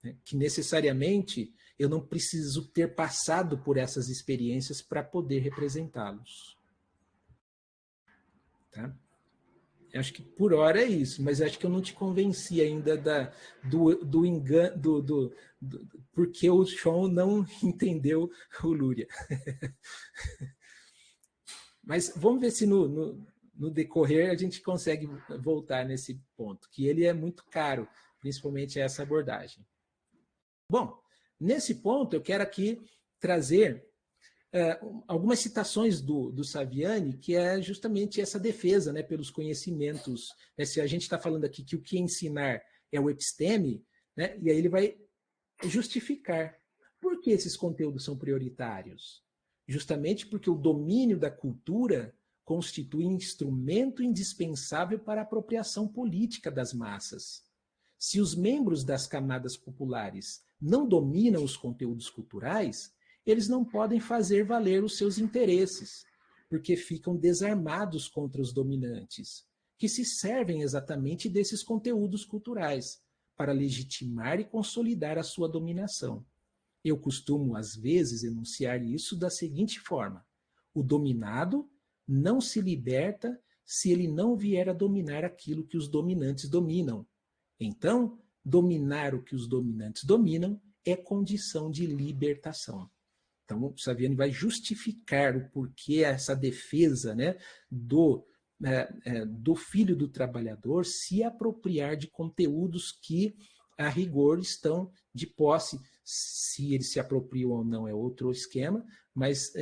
Speaker 3: né? Que necessariamente eu não preciso ter passado por essas experiências para poder representá-los. Tá? Acho que por hora é isso, mas acho que eu não te convenci ainda do engano, porque o Schoen não entendeu o Luria. Mas vamos ver se no decorrer a gente consegue voltar nesse ponto, que ele é muito caro, principalmente essa abordagem. Bom, nesse ponto eu quero aqui trazer algumas citações do Saviani, que é justamente essa defesa, né, pelos conhecimentos. Né, se a gente está falando aqui que o que ensinar é o episteme, né, e aí ele vai justificar por que esses conteúdos são prioritários. Justamente porque o domínio da cultura constitui instrumento indispensável para a apropriação política das massas. Se os membros das camadas populares não dominam os conteúdos culturais, eles não podem fazer valer os seus interesses, porque ficam desarmados contra os dominantes, que se servem exatamente desses conteúdos culturais para legitimar e consolidar a sua dominação. Eu costumo, às vezes, enunciar isso da seguinte forma: o dominado não se liberta se ele não vier a dominar aquilo que os dominantes dominam. Então, dominar o que os dominantes dominam é condição de libertação. Então, o Saviani vai justificar o porquê essa defesa, né, do filho do trabalhador se apropriar de conteúdos que, a rigor, estão de posse, se eles se apropriam ou não é outro esquema, mas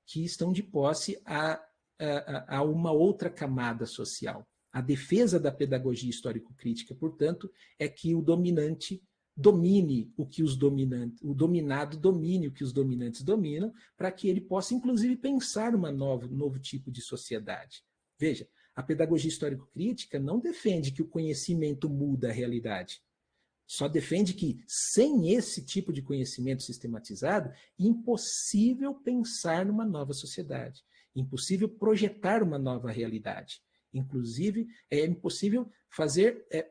Speaker 3: que estão de posse a uma outra camada social. A defesa da pedagogia histórico-crítica, portanto, é que o dominante domine o que os dominantes, o dominado domine o que os dominantes dominam, para que ele possa, inclusive, pensar um novo tipo de sociedade. Veja, a pedagogia histórico-crítica não defende que o conhecimento muda a realidade. Só defende que, sem esse tipo de conhecimento sistematizado, é impossível pensar numa nova sociedade, impossível projetar uma nova realidade. Inclusive, é impossível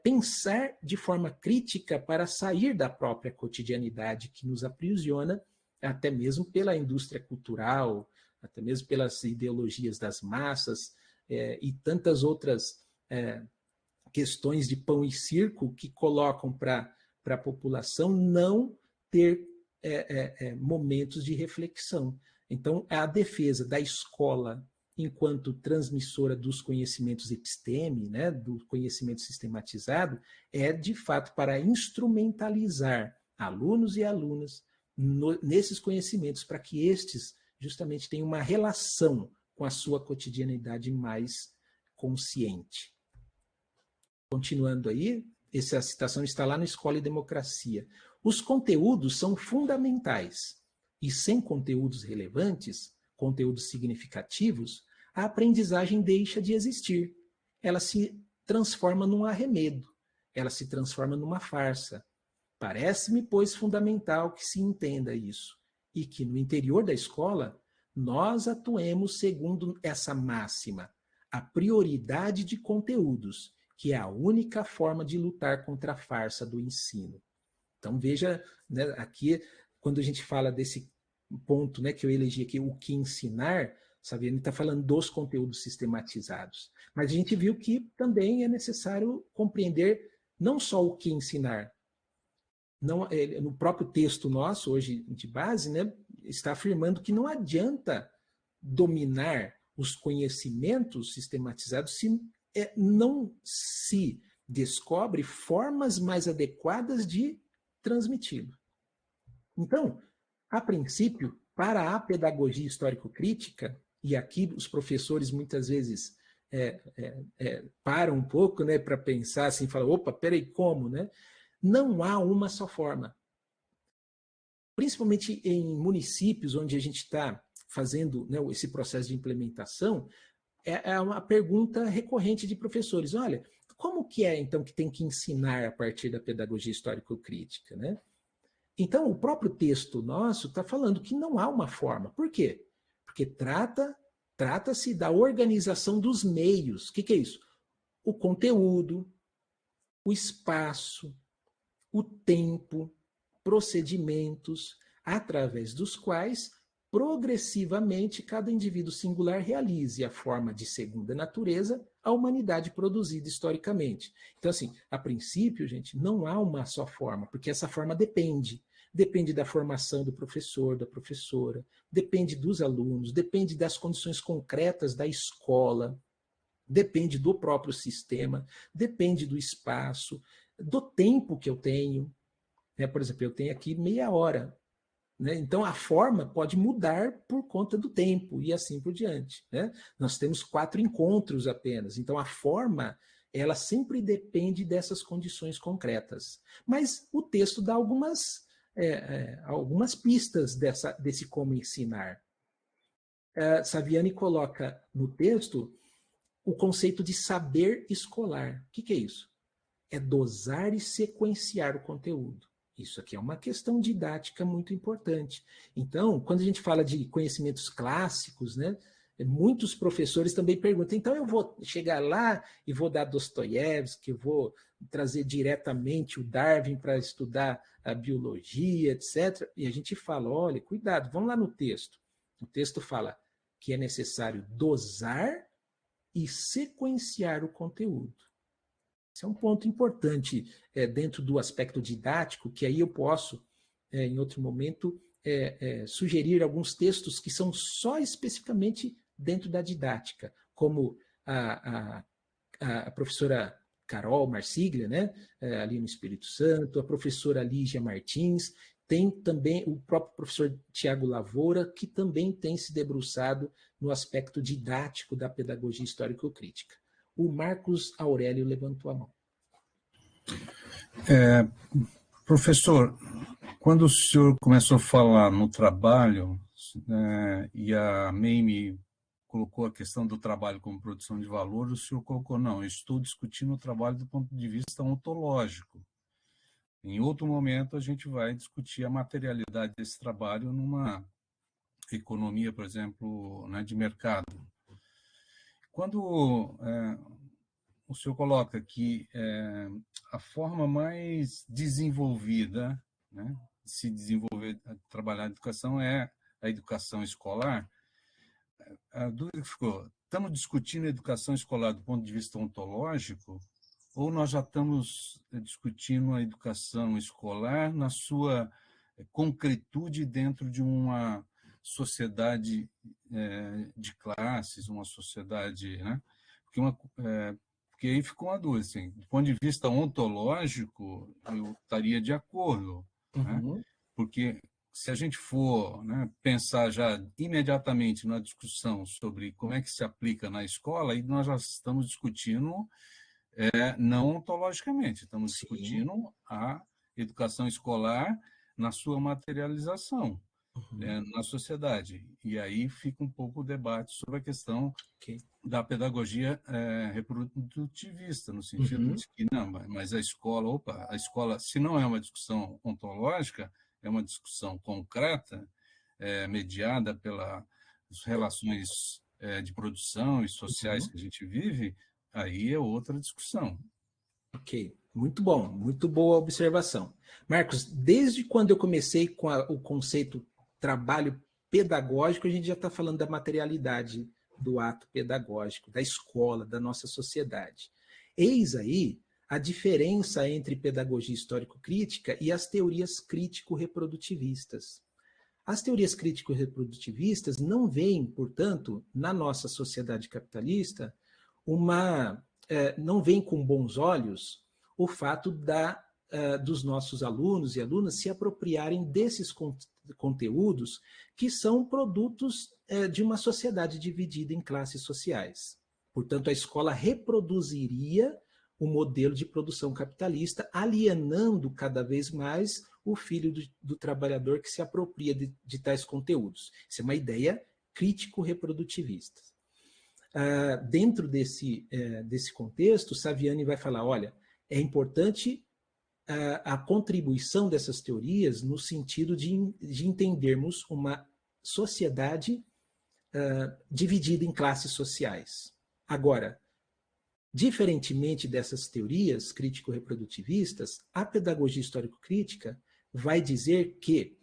Speaker 3: pensar de forma crítica para sair da própria cotidianidade que nos aprisiona, até mesmo pela indústria cultural, até mesmo pelas ideologias das massas e tantas outras questões de pão e circo que colocam para a população não ter momentos de reflexão. Então, a defesa da escola enquanto transmissora dos conhecimentos episteme, né, do conhecimento sistematizado, é de fato para instrumentalizar alunos e alunas nesses conhecimentos, para que estes justamente tenham uma relação com a sua cotidianidade mais consciente. Continuando aí, essa citação está lá no Escola e Democracia. Os conteúdos são fundamentais, e sem conteúdos relevantes, conteúdos significativos, a aprendizagem deixa de existir. Ela se transforma num arremedo, ela se transforma numa farsa. Parece-me, pois, fundamental que se entenda isso, e que no interior da escola nós atuemos segundo essa máxima, a prioridade de conteúdos, que é a única forma de lutar contra a farsa do ensino. Então, veja, né, aqui, quando a gente fala desse ponto, né, que eu elegi aqui, o que ensinar, Saviani está falando dos conteúdos sistematizados. Mas a gente viu que também é necessário compreender não só o que ensinar. Não, no próprio texto nosso, hoje de base, né, está afirmando que não adianta dominar os conhecimentos sistematizados se não se descobre formas mais adequadas de transmiti-lo. Então, a princípio, para a pedagogia histórico-crítica, e aqui os professores muitas vezes param um pouco, né, para pensar assim, falam, opa, peraí, como, né? Não há uma só forma. Principalmente em municípios onde a gente está fazendo, né, esse processo de implementação, é uma pergunta recorrente de professores. Olha, como que é, então, que tem que ensinar a partir da pedagogia histórico-crítica, né? Então, o próprio texto nosso está falando que não há uma forma. Por quê? Porque trata-se da organização dos meios. O que é isso? O conteúdo, o espaço, o tempo, procedimentos, através dos quais, progressivamente, cada indivíduo singular realize a forma de segunda natureza a humanidade produzida historicamente. Então, assim, a princípio, gente, não há uma só forma, porque essa forma depende. Depende da formação do professor, da professora, depende dos alunos, depende das condições concretas da escola, depende do próprio sistema, depende do espaço, do tempo que eu tenho. Né? Por exemplo, eu tenho aqui meia hora. Né? Então, a forma pode mudar por conta do tempo e assim por diante. Né? Nós temos 4 encontros apenas. Então, a forma, ela sempre depende dessas condições concretas. Mas o texto dá algumas pistas desse como ensinar. Saviani coloca no texto o conceito de saber escolar. O que é isso? É dosar e sequenciar o conteúdo. Isso aqui é uma questão didática muito importante. Então, quando a gente fala de conhecimentos clássicos, né, muitos professores também perguntam, então eu vou chegar lá e vou dar Dostoiévski, vou trazer diretamente o Darwin para estudar a biologia, etc. E a gente fala, olha, cuidado, vamos lá no texto. O texto fala que é necessário dosar e sequenciar o conteúdo. Esse é um ponto importante dentro do aspecto didático, que aí eu posso, em outro momento, sugerir alguns textos que são só especificamente dentro da didática, como a professora Carol Marsiglia, né, ali no Espírito Santo, a professora Lígia Martins, tem também o próprio professor Tiago Lavoura, que também tem se debruçado no aspecto didático da pedagogia histórico-crítica. O Marcos Aurélio levantou a mão.
Speaker 5: Professor, quando o senhor começou a falar no trabalho, e a Meime colocou a questão do trabalho como produção de valor, o senhor colocou, não, eu estou discutindo o trabalho do ponto de vista ontológico. Em outro momento, a gente vai discutir a materialidade desse trabalho numa economia, por exemplo, né, de mercado. Quando o senhor coloca que a forma mais desenvolvida, né, de se desenvolver, trabalhar a educação é a educação escolar, a dúvida que ficou, estamos discutindo a educação escolar do ponto de vista ontológico ou nós já estamos discutindo a educação escolar na sua concretude dentro de uma sociedade de classes, uma sociedade, né? Porque aí ficou uma dúvida, assim, do ponto de vista ontológico, eu estaria de acordo, né? Porque se a gente for, né, pensar já imediatamente na discussão sobre como é que se aplica na escola, aí nós já estamos discutindo não ontologicamente, estamos discutindo a educação escolar na sua materialização na sociedade. E aí fica um pouco o debate sobre a questão da pedagogia reprodutivista, no sentido de que, não, mas a escola, se não é uma discussão ontológica, é uma discussão concreta, mediada pelas relações de produção e sociais que a gente vive, Aí é outra discussão.
Speaker 3: Ok, muito bom, muito boa observação. Marcos, desde quando eu comecei com o conceito trabalho pedagógico, a gente já está falando da materialidade do ato pedagógico, da escola, da nossa sociedade. Eis aí a diferença entre pedagogia histórico-crítica e as teorias crítico-reprodutivistas. As teorias crítico-reprodutivistas não veem, portanto, na nossa sociedade capitalista, não veem com bons olhos o fato dos nossos alunos e alunas se apropriarem desses conteúdos que são produtos de uma sociedade dividida em classes sociais. Portanto, a escola reproduziria o modelo de produção capitalista, alienando cada vez mais o filho do trabalhador que se apropria de tais conteúdos. Isso é uma ideia crítico-reprodutivista. Dentro desse contexto, Saviani vai falar, olha, é importante a contribuição dessas teorias no sentido de entendermos uma sociedade dividida em classes sociais. Agora, diferentemente dessas teorias crítico-reprodutivistas, a pedagogia histórico-crítica vai dizer que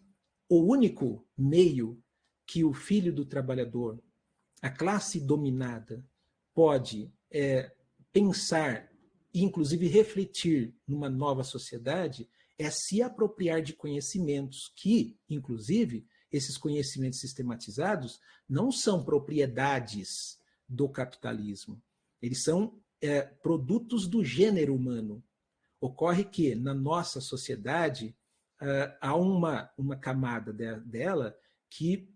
Speaker 3: o único meio que o filho do trabalhador, a classe dominada, pode pensar e, inclusive, refletir numa nova sociedade é se apropriar de conhecimentos que, inclusive, esses conhecimentos sistematizados não são propriedades do capitalismo. Eles são produtos do gênero humano. Ocorre que, na nossa sociedade, há uma camada dela que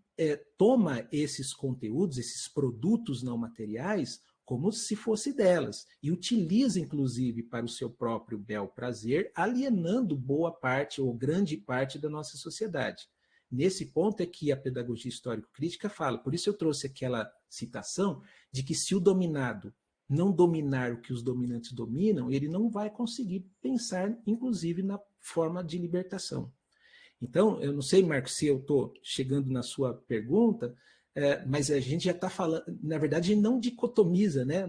Speaker 3: toma esses conteúdos, esses produtos não materiais, como se fosse delas, e utiliza, inclusive, para o seu próprio bel prazer, alienando boa parte ou grande parte da nossa sociedade. Nesse ponto é que a pedagogia histórico-crítica fala, por isso eu trouxe aquela citação de que se o dominado não dominar o que os dominantes dominam, ele não vai conseguir pensar, inclusive, na forma de libertação. Então, eu não sei, Marcos, se eu estou chegando na sua pergunta, mas a gente já está falando, na verdade, a gente não dicotomiza, né?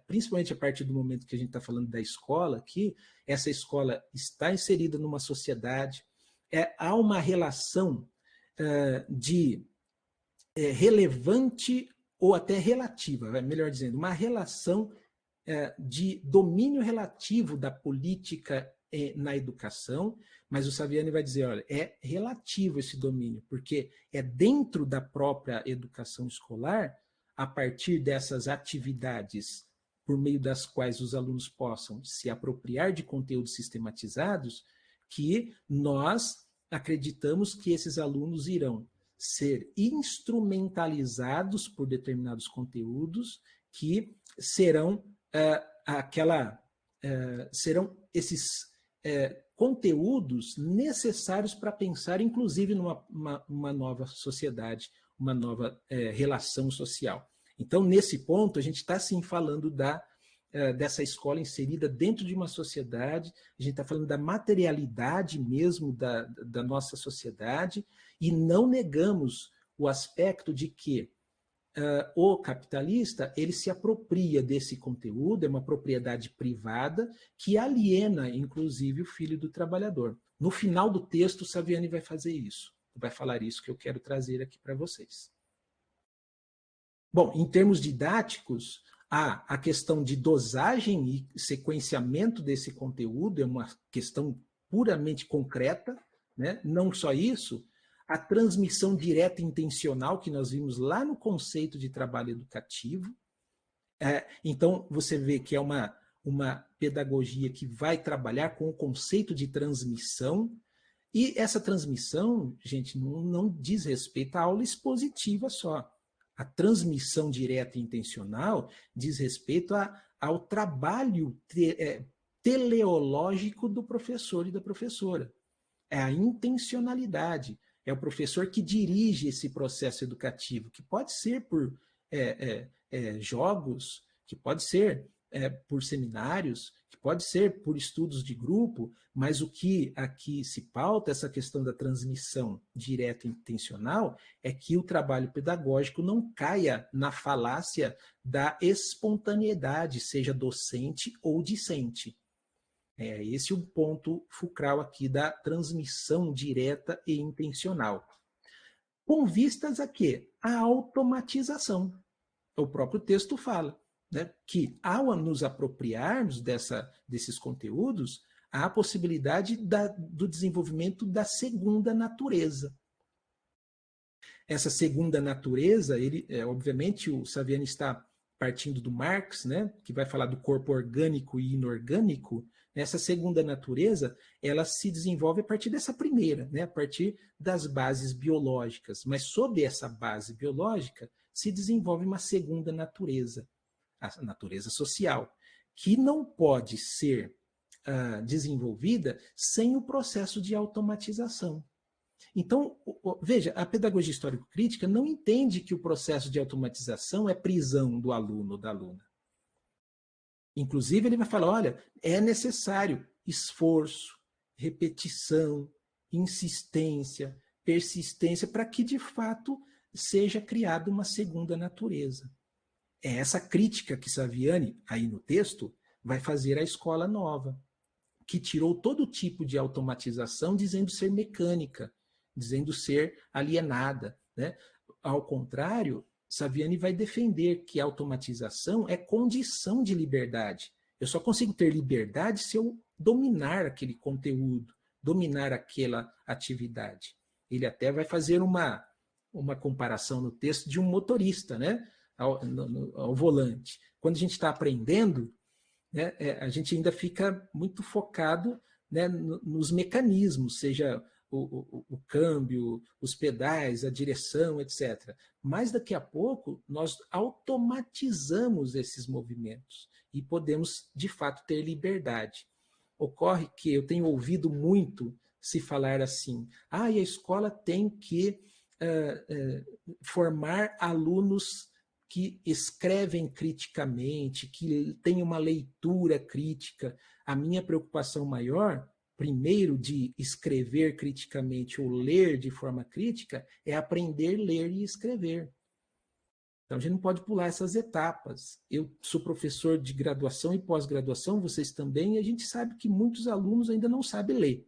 Speaker 3: Principalmente a partir do momento que a gente está falando da escola, que essa escola está inserida numa sociedade, há uma relação relevante ou até relativa, melhor dizendo, uma relação de domínio relativo da política na educação, mas o Saviani vai dizer, olha, é relativo esse domínio, porque é dentro da própria educação escolar, a partir dessas atividades por meio das quais os alunos possam se apropriar de conteúdos sistematizados, que nós acreditamos que esses alunos irão ser instrumentalizados por determinados conteúdos que serão serão esses conteúdos necessários para pensar, inclusive, numa nova sociedade, uma nova relação social. Então, nesse ponto, a gente está, sim, falando dessa escola inserida dentro de uma sociedade, a gente está falando da materialidade mesmo da nossa sociedade, e não negamos o aspecto de que o capitalista ele se apropria desse conteúdo, é uma propriedade privada que aliena, inclusive, o filho do trabalhador. No final do texto, o Saviani vai fazer isso, vai falar isso que eu quero trazer aqui para vocês. Bom, em termos didáticos, a questão de dosagem e sequenciamento desse conteúdo é uma questão puramente concreta, né? Não só isso, a transmissão direta e intencional, que nós vimos lá no conceito de trabalho educativo. Então, você vê que é uma pedagogia que vai trabalhar com o conceito de transmissão, e essa transmissão, gente, não diz respeito à aula expositiva só. A transmissão direta e intencional diz respeito ao trabalho teleológico do professor e da professora. É a intencionalidade. É o professor que dirige esse processo educativo, que pode ser por jogos, que pode ser por seminários, que pode ser por estudos de grupo, mas o que aqui se pauta, essa questão da transmissão direta e intencional, é que o trabalho pedagógico não caia na falácia da espontaneidade, seja docente ou discente. É esse o ponto fulcral aqui da transmissão direta e intencional. Com vistas a quê? A automatização. O próprio texto fala, né, que ao nos apropriarmos desses conteúdos, há a possibilidade do desenvolvimento da segunda natureza. Essa segunda natureza, obviamente o Saviani está partindo do Marx, né, que vai falar do corpo orgânico e inorgânico. Essa segunda natureza, ela se desenvolve a partir dessa primeira, né, a partir das bases biológicas. Mas sob essa base biológica, se desenvolve uma segunda natureza, a natureza social, que não pode ser desenvolvida sem o processo de automatização. Então, veja, a pedagogia histórico-crítica não entende que o processo de automatização é prisão do aluno ou da aluna. Inclusive, ele vai falar, olha, é necessário esforço, repetição, insistência, persistência, para que, de fato, seja criada uma segunda natureza. É essa crítica que Saviani, aí no texto, vai fazer à escola nova, que tirou todo tipo de automatização, dizendo ser mecânica, dizendo ser alienada, né? Ao contrário, Saviani vai defender que a automatização é condição de liberdade. Eu só consigo ter liberdade se eu dominar aquele conteúdo, dominar aquela atividade. Ele até vai fazer uma comparação no texto de um motorista, né, ao volante. Quando a gente está aprendendo, né, a gente ainda fica muito focado, né, nos mecanismos, seja o câmbio, os pedais, a direção, etc. Mas daqui a pouco nós automatizamos esses movimentos e podemos, de fato, ter liberdade. Ocorre que eu tenho ouvido muito se falar assim, e a escola tem que formar alunos que escrevem criticamente, que têm uma leitura crítica. A minha preocupação maior, primeiro, de escrever criticamente ou ler de forma crítica, é aprender a ler e escrever. Então, a gente não pode pular essas etapas. Eu sou professor de graduação e pós-graduação, vocês também, e a gente sabe que muitos alunos ainda não sabem ler.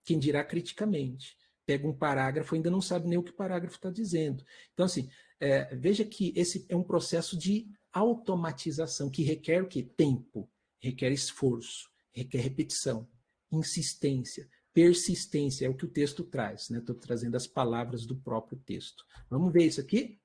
Speaker 3: Quem dirá criticamente. Pega um parágrafo, ainda não sabe nem o que o parágrafo está dizendo. Então, assim, veja que esse é um processo de automatização que requer o quê? Tempo, requer esforço, requer repetição, insistência, persistência, é o que o texto traz, né? Estou trazendo as palavras do próprio texto. Vamos ver isso aqui,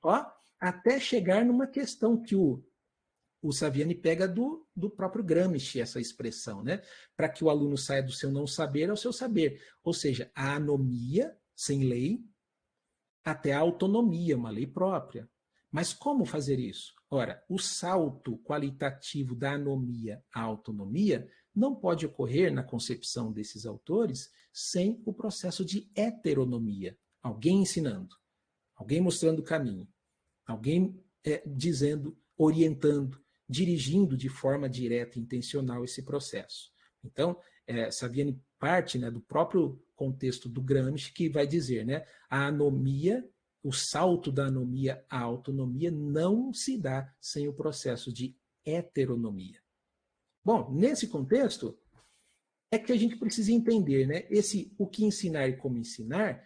Speaker 3: até chegar numa questão que o Saviani pega do próprio Gramsci, essa expressão, né? Para que o aluno saia do seu não saber ao seu saber. Ou seja, a anomia, sem lei, até a autonomia, uma lei própria. Mas como fazer isso? Ora, o salto qualitativo da anomia à autonomia não pode ocorrer, na concepção desses autores, sem o processo de heteronomia. Alguém ensinando, alguém mostrando o caminho, alguém dizendo, orientando, dirigindo de forma direta e intencional esse processo. Então, Saviani parte, né, do próprio contexto do Gramsci, que vai dizer, né, a anomia, o salto da anomia à autonomia não se dá sem o processo de heteronomia. Bom, nesse contexto, é que a gente precisa entender, né, o que ensinar e como ensinar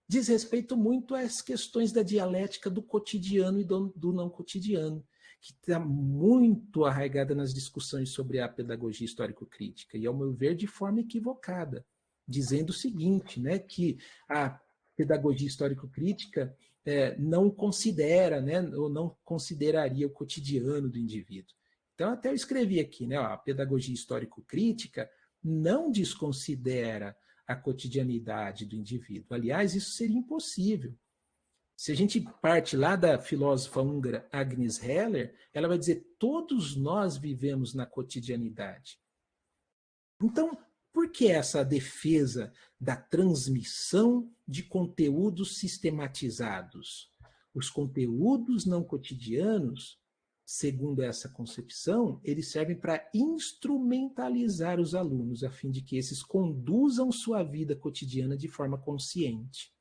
Speaker 3: diz respeito muito às questões da dialética do cotidiano e do não cotidiano, que está muito arraigada nas discussões sobre a pedagogia histórico-crítica, e, ao meu ver, de forma equivocada, dizendo o seguinte, né, que a pedagogia histórico-crítica não considera, né, ou não consideraria o cotidiano do indivíduo. Então, até eu escrevi aqui, né, a pedagogia histórico-crítica não desconsidera a cotidianidade do indivíduo. Aliás, isso seria impossível. Se a gente parte lá da filósofa húngara Agnes Heller, ela vai dizer, todos nós vivemos na cotidianidade. Então, por que essa defesa da transmissão de conteúdos sistematizados? Os conteúdos não cotidianos segundo essa concepção, eles servem para instrumentalizar os alunos, a fim de que esses conduzam sua vida cotidiana de forma consciente.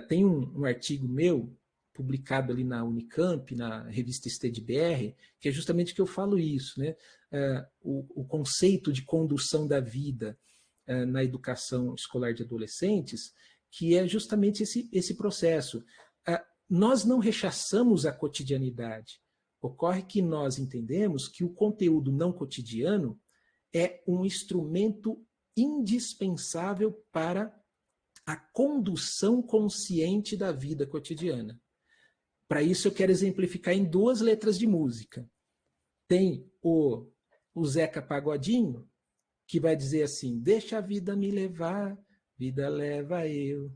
Speaker 3: Tem um artigo meu, publicado ali na Unicamp, na revista STDBR, que é justamente que eu falo isso, né? O conceito de condução da vida na educação escolar de adolescentes, que é justamente esse processo. Nós não rechaçamos a cotidianidade. Ocorre que nós entendemos que o conteúdo não cotidiano é um instrumento indispensável para a condução consciente da vida cotidiana. Para isso, eu quero exemplificar em 2 letras de música. Tem o Zeca Pagodinho, que vai dizer assim: deixa a vida me levar, vida leva eu.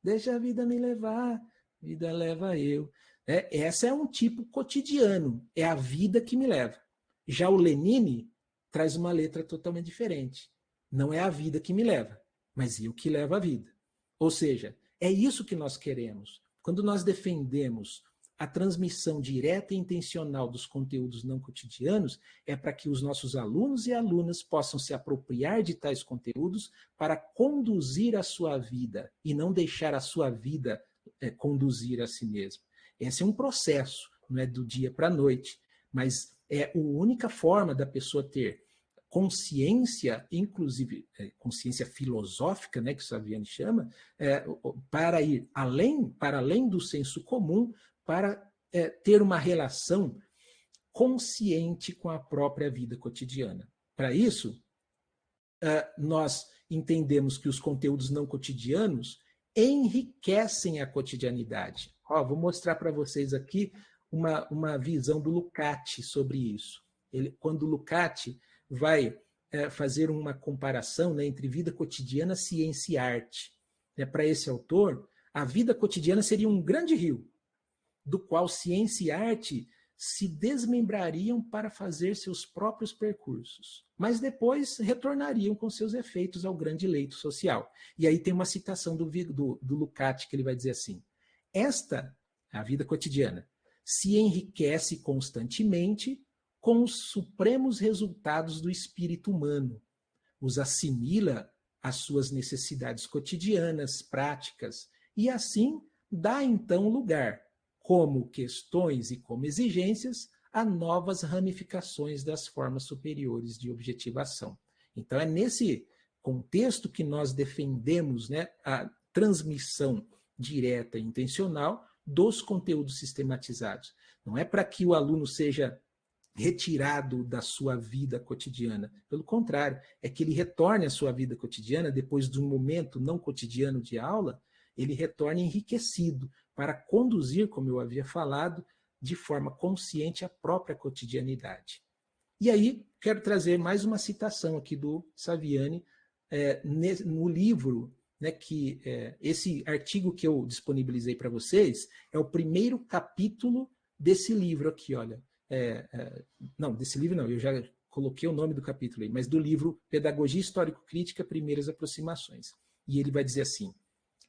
Speaker 3: Deixa a vida me levar, vida leva eu. Essa é um tipo cotidiano, é a vida que me leva. Já o Lenine traz uma letra totalmente diferente. Não é a vida que me leva, mas eu que levo a vida. Ou seja, é isso que nós queremos. Quando nós defendemos a transmissão direta e intencional dos conteúdos não cotidianos, é para que os nossos alunos e alunas possam se apropriar de tais conteúdos para conduzir a sua vida e não deixar a sua vida conduzir a si mesmo. Esse é um processo, não é do dia para a noite, mas é a única forma da pessoa ter consciência, inclusive consciência filosófica, né, que o Saviani chama, para ir para além do senso comum, para ter uma relação consciente com a própria vida cotidiana. Para isso, nós entendemos que os conteúdos não cotidianos enriquecem a cotidianidade. Vou mostrar para vocês aqui uma visão do Lukács sobre isso. Quando o Lukács vai fazer uma comparação, né, entre vida cotidiana, ciência e arte. Para esse autor, a vida cotidiana seria um grande rio, do qual ciência e arte se desmembrariam para fazer seus próprios percursos, mas depois retornariam com seus efeitos ao grande leito social. E aí tem uma citação do Lukács, que ele vai dizer assim: a vida cotidiana, se enriquece constantemente com os supremos resultados do espírito humano, os assimila às suas necessidades cotidianas, práticas, e assim dá então lugar, como questões e como exigências, a novas ramificações das formas superiores de objetivação. Então é nesse contexto que nós defendemos, né, a transmissão direta e intencional dos conteúdos sistematizados. Não é para que o aluno seja retirado da sua vida cotidiana. Pelo contrário, é que ele retorne à sua vida cotidiana, depois de um momento não cotidiano de aula, ele retorne enriquecido para conduzir, como eu havia falado, de forma consciente a própria cotidianidade. E aí, quero trazer mais uma citação aqui do Saviani, no livro, né, esse artigo que eu disponibilizei para vocês é o primeiro capítulo desse livro aqui, olha. Não, desse livro não, eu já coloquei o nome do capítulo aí, mas do livro Pedagogia Histórico-Crítica, Primeiras Aproximações. E ele vai dizer assim: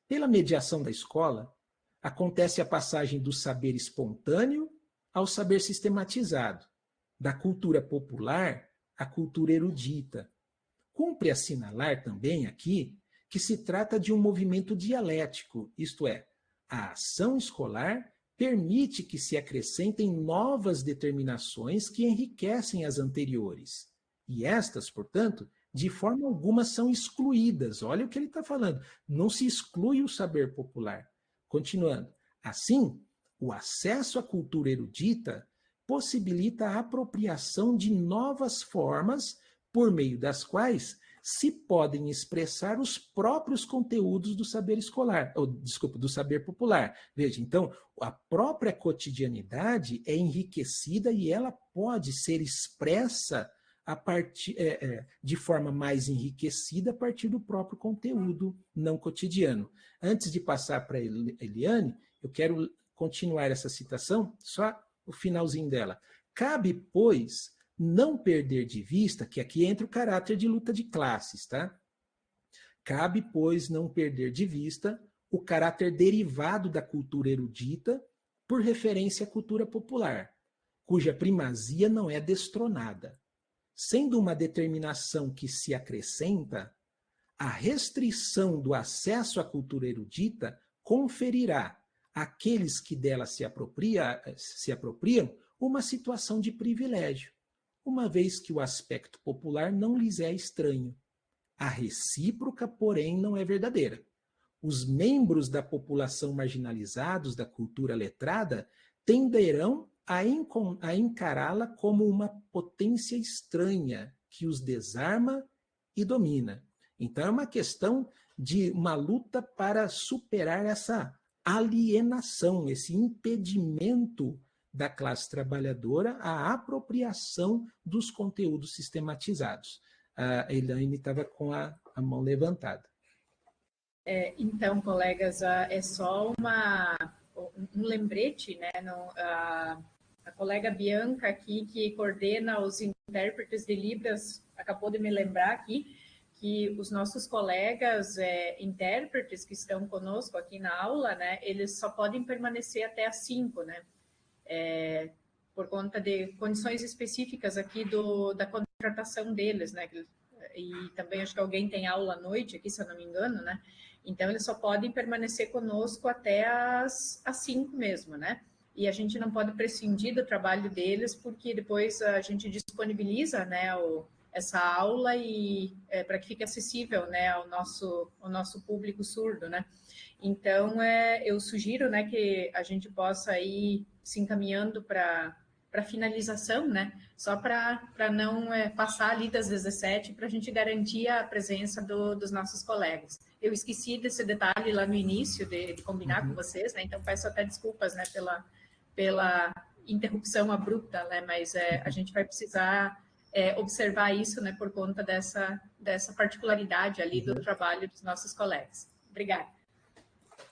Speaker 3: pela mediação da escola, acontece a passagem do saber espontâneo ao saber sistematizado, da cultura popular à cultura erudita. Cumpre assinalar também aqui que se trata de um movimento dialético, isto é, a ação escolar permite que se acrescentem novas determinações que enriquecem as anteriores. E estas, portanto, de forma alguma são excluídas. Olha o que ele está falando. Não se exclui o saber popular. Continuando. Assim, o acesso à cultura erudita possibilita a apropriação de novas formas por meio das quais se podem expressar os próprios conteúdos do saber escolar, do saber popular. Veja, então, a própria cotidianidade é enriquecida e ela pode ser expressa de forma mais enriquecida a partir do próprio conteúdo não cotidiano. Antes de passar para a Eliane, eu quero continuar essa citação, só o finalzinho dela. Cabe, pois, não perder de vista, que aqui entra o caráter de luta de classes, tá? Cabe, pois, não perder de vista o caráter derivado da cultura erudita por referência à cultura popular, cuja primazia não é destronada. Sendo uma determinação que se acrescenta, a restrição do acesso à cultura erudita conferirá àqueles que dela se apropriam uma situação de privilégio, uma vez que o aspecto popular não lhes é estranho. A recíproca, porém, não é verdadeira. Os membros da população marginalizados da cultura letrada tenderão a encará-la como uma potência estranha que os desarma e domina. Então, é uma questão de uma luta para superar essa alienação, esse impedimento da classe trabalhadora à apropriação dos conteúdos sistematizados. A Elaine estava com a mão levantada.
Speaker 1: Então, colegas, é só um lembrete, né? A colega Bianca aqui, que coordena os intérpretes de Libras, acabou de me lembrar aqui que os nossos colegas intérpretes que estão conosco aqui na aula, né, eles só podem permanecer até às 5, né? Por conta de condições específicas aqui da contratação deles, né? E também acho que alguém tem aula à noite aqui, se eu não me engano, né? Então, eles só podem permanecer conosco até às 5 mesmo, né? E a gente não pode prescindir do trabalho deles, porque depois a gente disponibiliza, né, essa aula e para que fique acessível, né, ao nosso público surdo, né? Então, eu sugiro, né, que a gente possa ir se encaminhando para finalização, né? Só para não passar ali das 17, para a gente garantir a presença dos nossos colegas. Eu esqueci desse detalhe lá no início de combinar com vocês, né? Então peço até desculpas, né, pela interrupção abrupta, né? Mas a gente vai precisar observar isso, né, por conta dessa particularidade ali do trabalho dos nossos colegas. Obrigada.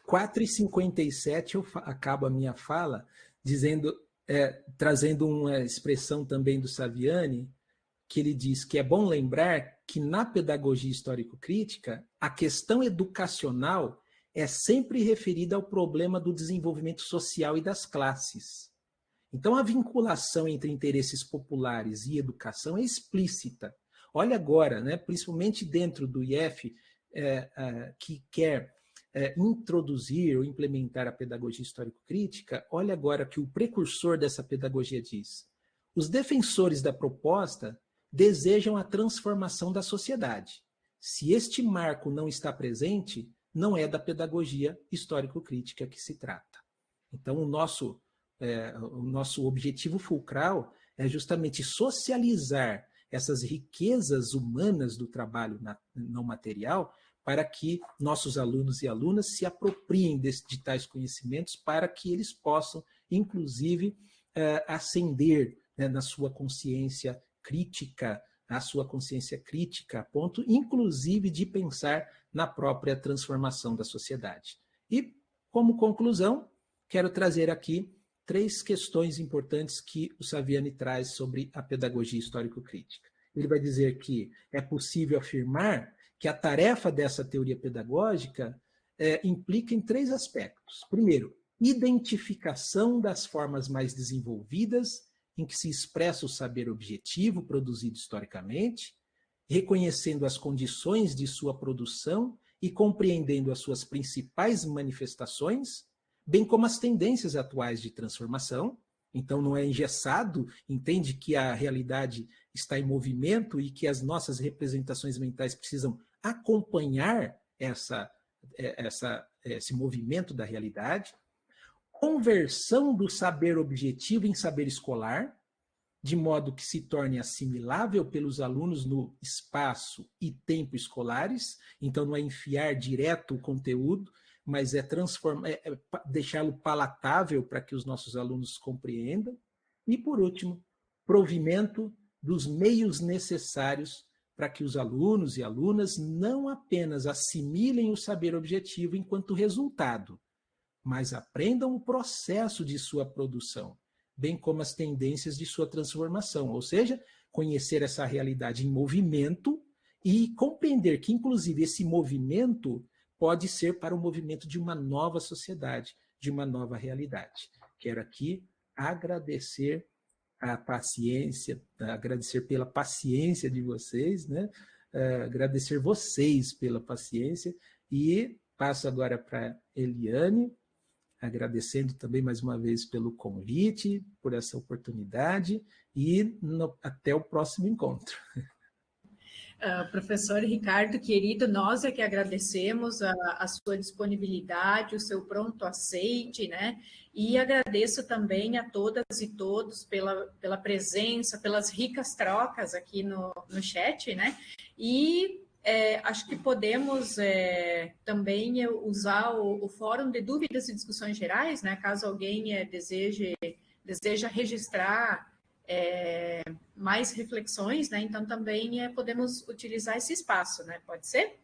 Speaker 3: 4h57 eu acabo a minha fala trazendo uma expressão também do Saviani, que ele diz que é bom lembrar que na pedagogia histórico-crítica, a questão educacional é sempre referida ao problema do desenvolvimento social e das classes. Então, a vinculação entre interesses populares e educação é explícita. Olha agora, né, principalmente dentro do IF, que quer introduzir ou implementar a pedagogia histórico-crítica, olha agora que o precursor dessa pedagogia diz: os defensores da proposta desejam a transformação da sociedade. Se este marco não está presente, não é da pedagogia histórico-crítica que se trata. Então, o nosso objetivo fulcral é justamente socializar essas riquezas humanas do trabalho não material para que nossos alunos e alunas se apropriem de tais conhecimentos para que eles possam, inclusive, ascender, né, na sua consciência crítica, a ponto, inclusive, de pensar na própria transformação da sociedade. E, como conclusão, quero trazer aqui 3 questões importantes que o Saviani traz sobre a pedagogia histórico-crítica. Ele vai dizer que é possível afirmar que a tarefa dessa teoria pedagógica implica em 3 aspectos. Primeiro, identificação das formas mais desenvolvidas em que se expressa o saber objetivo produzido historicamente, reconhecendo as condições de sua produção e compreendendo as suas principais manifestações, bem como as tendências atuais de transformação. Então, não é engessado, entende que a realidade está em movimento e que as nossas representações mentais precisam acompanhar esse movimento da realidade. Conversão do saber objetivo em saber escolar, de modo que se torne assimilável pelos alunos no espaço e tempo escolares. Então, não é enfiar direto o conteúdo, mas é deixá-lo palatável para que os nossos alunos compreendam. E, por último, provimento dos meios necessários para que os alunos e alunas não apenas assimilem o saber objetivo enquanto resultado, mas aprendam o processo de sua produção, bem como as tendências de sua transformação, ou seja, conhecer essa realidade em movimento e compreender que, inclusive, esse movimento pode ser para o movimento de uma nova sociedade, de uma nova realidade. Quero aqui agradecer a paciência, agradecer pela paciência de vocês, né? Agradecer vocês pela paciência e passo agora para Eliane, agradecendo também mais uma vez pelo convite, por essa oportunidade e até o próximo encontro.
Speaker 1: Professor Ricardo, querido, nós é que agradecemos a sua disponibilidade, o seu pronto aceite, né? E agradeço também a todas e todos pela presença, pelas ricas trocas aqui no chat, né? E acho que podemos também usar o Fórum de Dúvidas e Discussões Gerais, né? Caso alguém deseja registrar mais reflexões, né? Então também podemos utilizar esse espaço, né? Pode ser?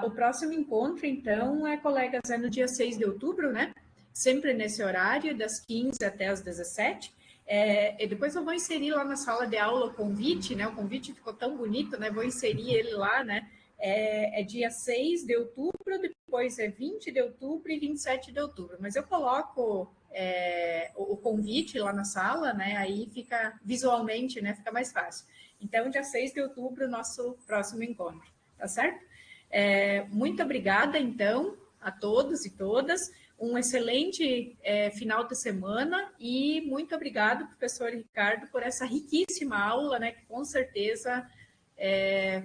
Speaker 1: O próximo encontro, então, colegas, no dia 6 de outubro, né? Sempre nesse horário, das 15 até as 17. E depois eu vou inserir lá na sala de aula o convite, né? O convite ficou tão bonito, né? Vou inserir ele lá, né? Dia 6 de outubro, depois 20 de outubro e 27 de outubro. Mas eu coloco o convite lá na sala, né? Aí fica visualmente, né? Fica mais fácil. Então, dia 6 de outubro, nosso próximo encontro, tá certo? Muito obrigada, então, a todos e todas. Um excelente final de semana e muito obrigado, professor Ricardo, por essa riquíssima aula, né? Que com certeza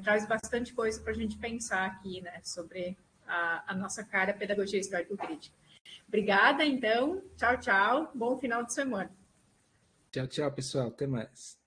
Speaker 1: traz bastante coisa para a gente pensar aqui, né? Sobre a nossa cara pedagogia histórico-crítica. Obrigada, então. Tchau, tchau. Bom final de semana.
Speaker 3: Tchau, tchau, pessoal. Até mais.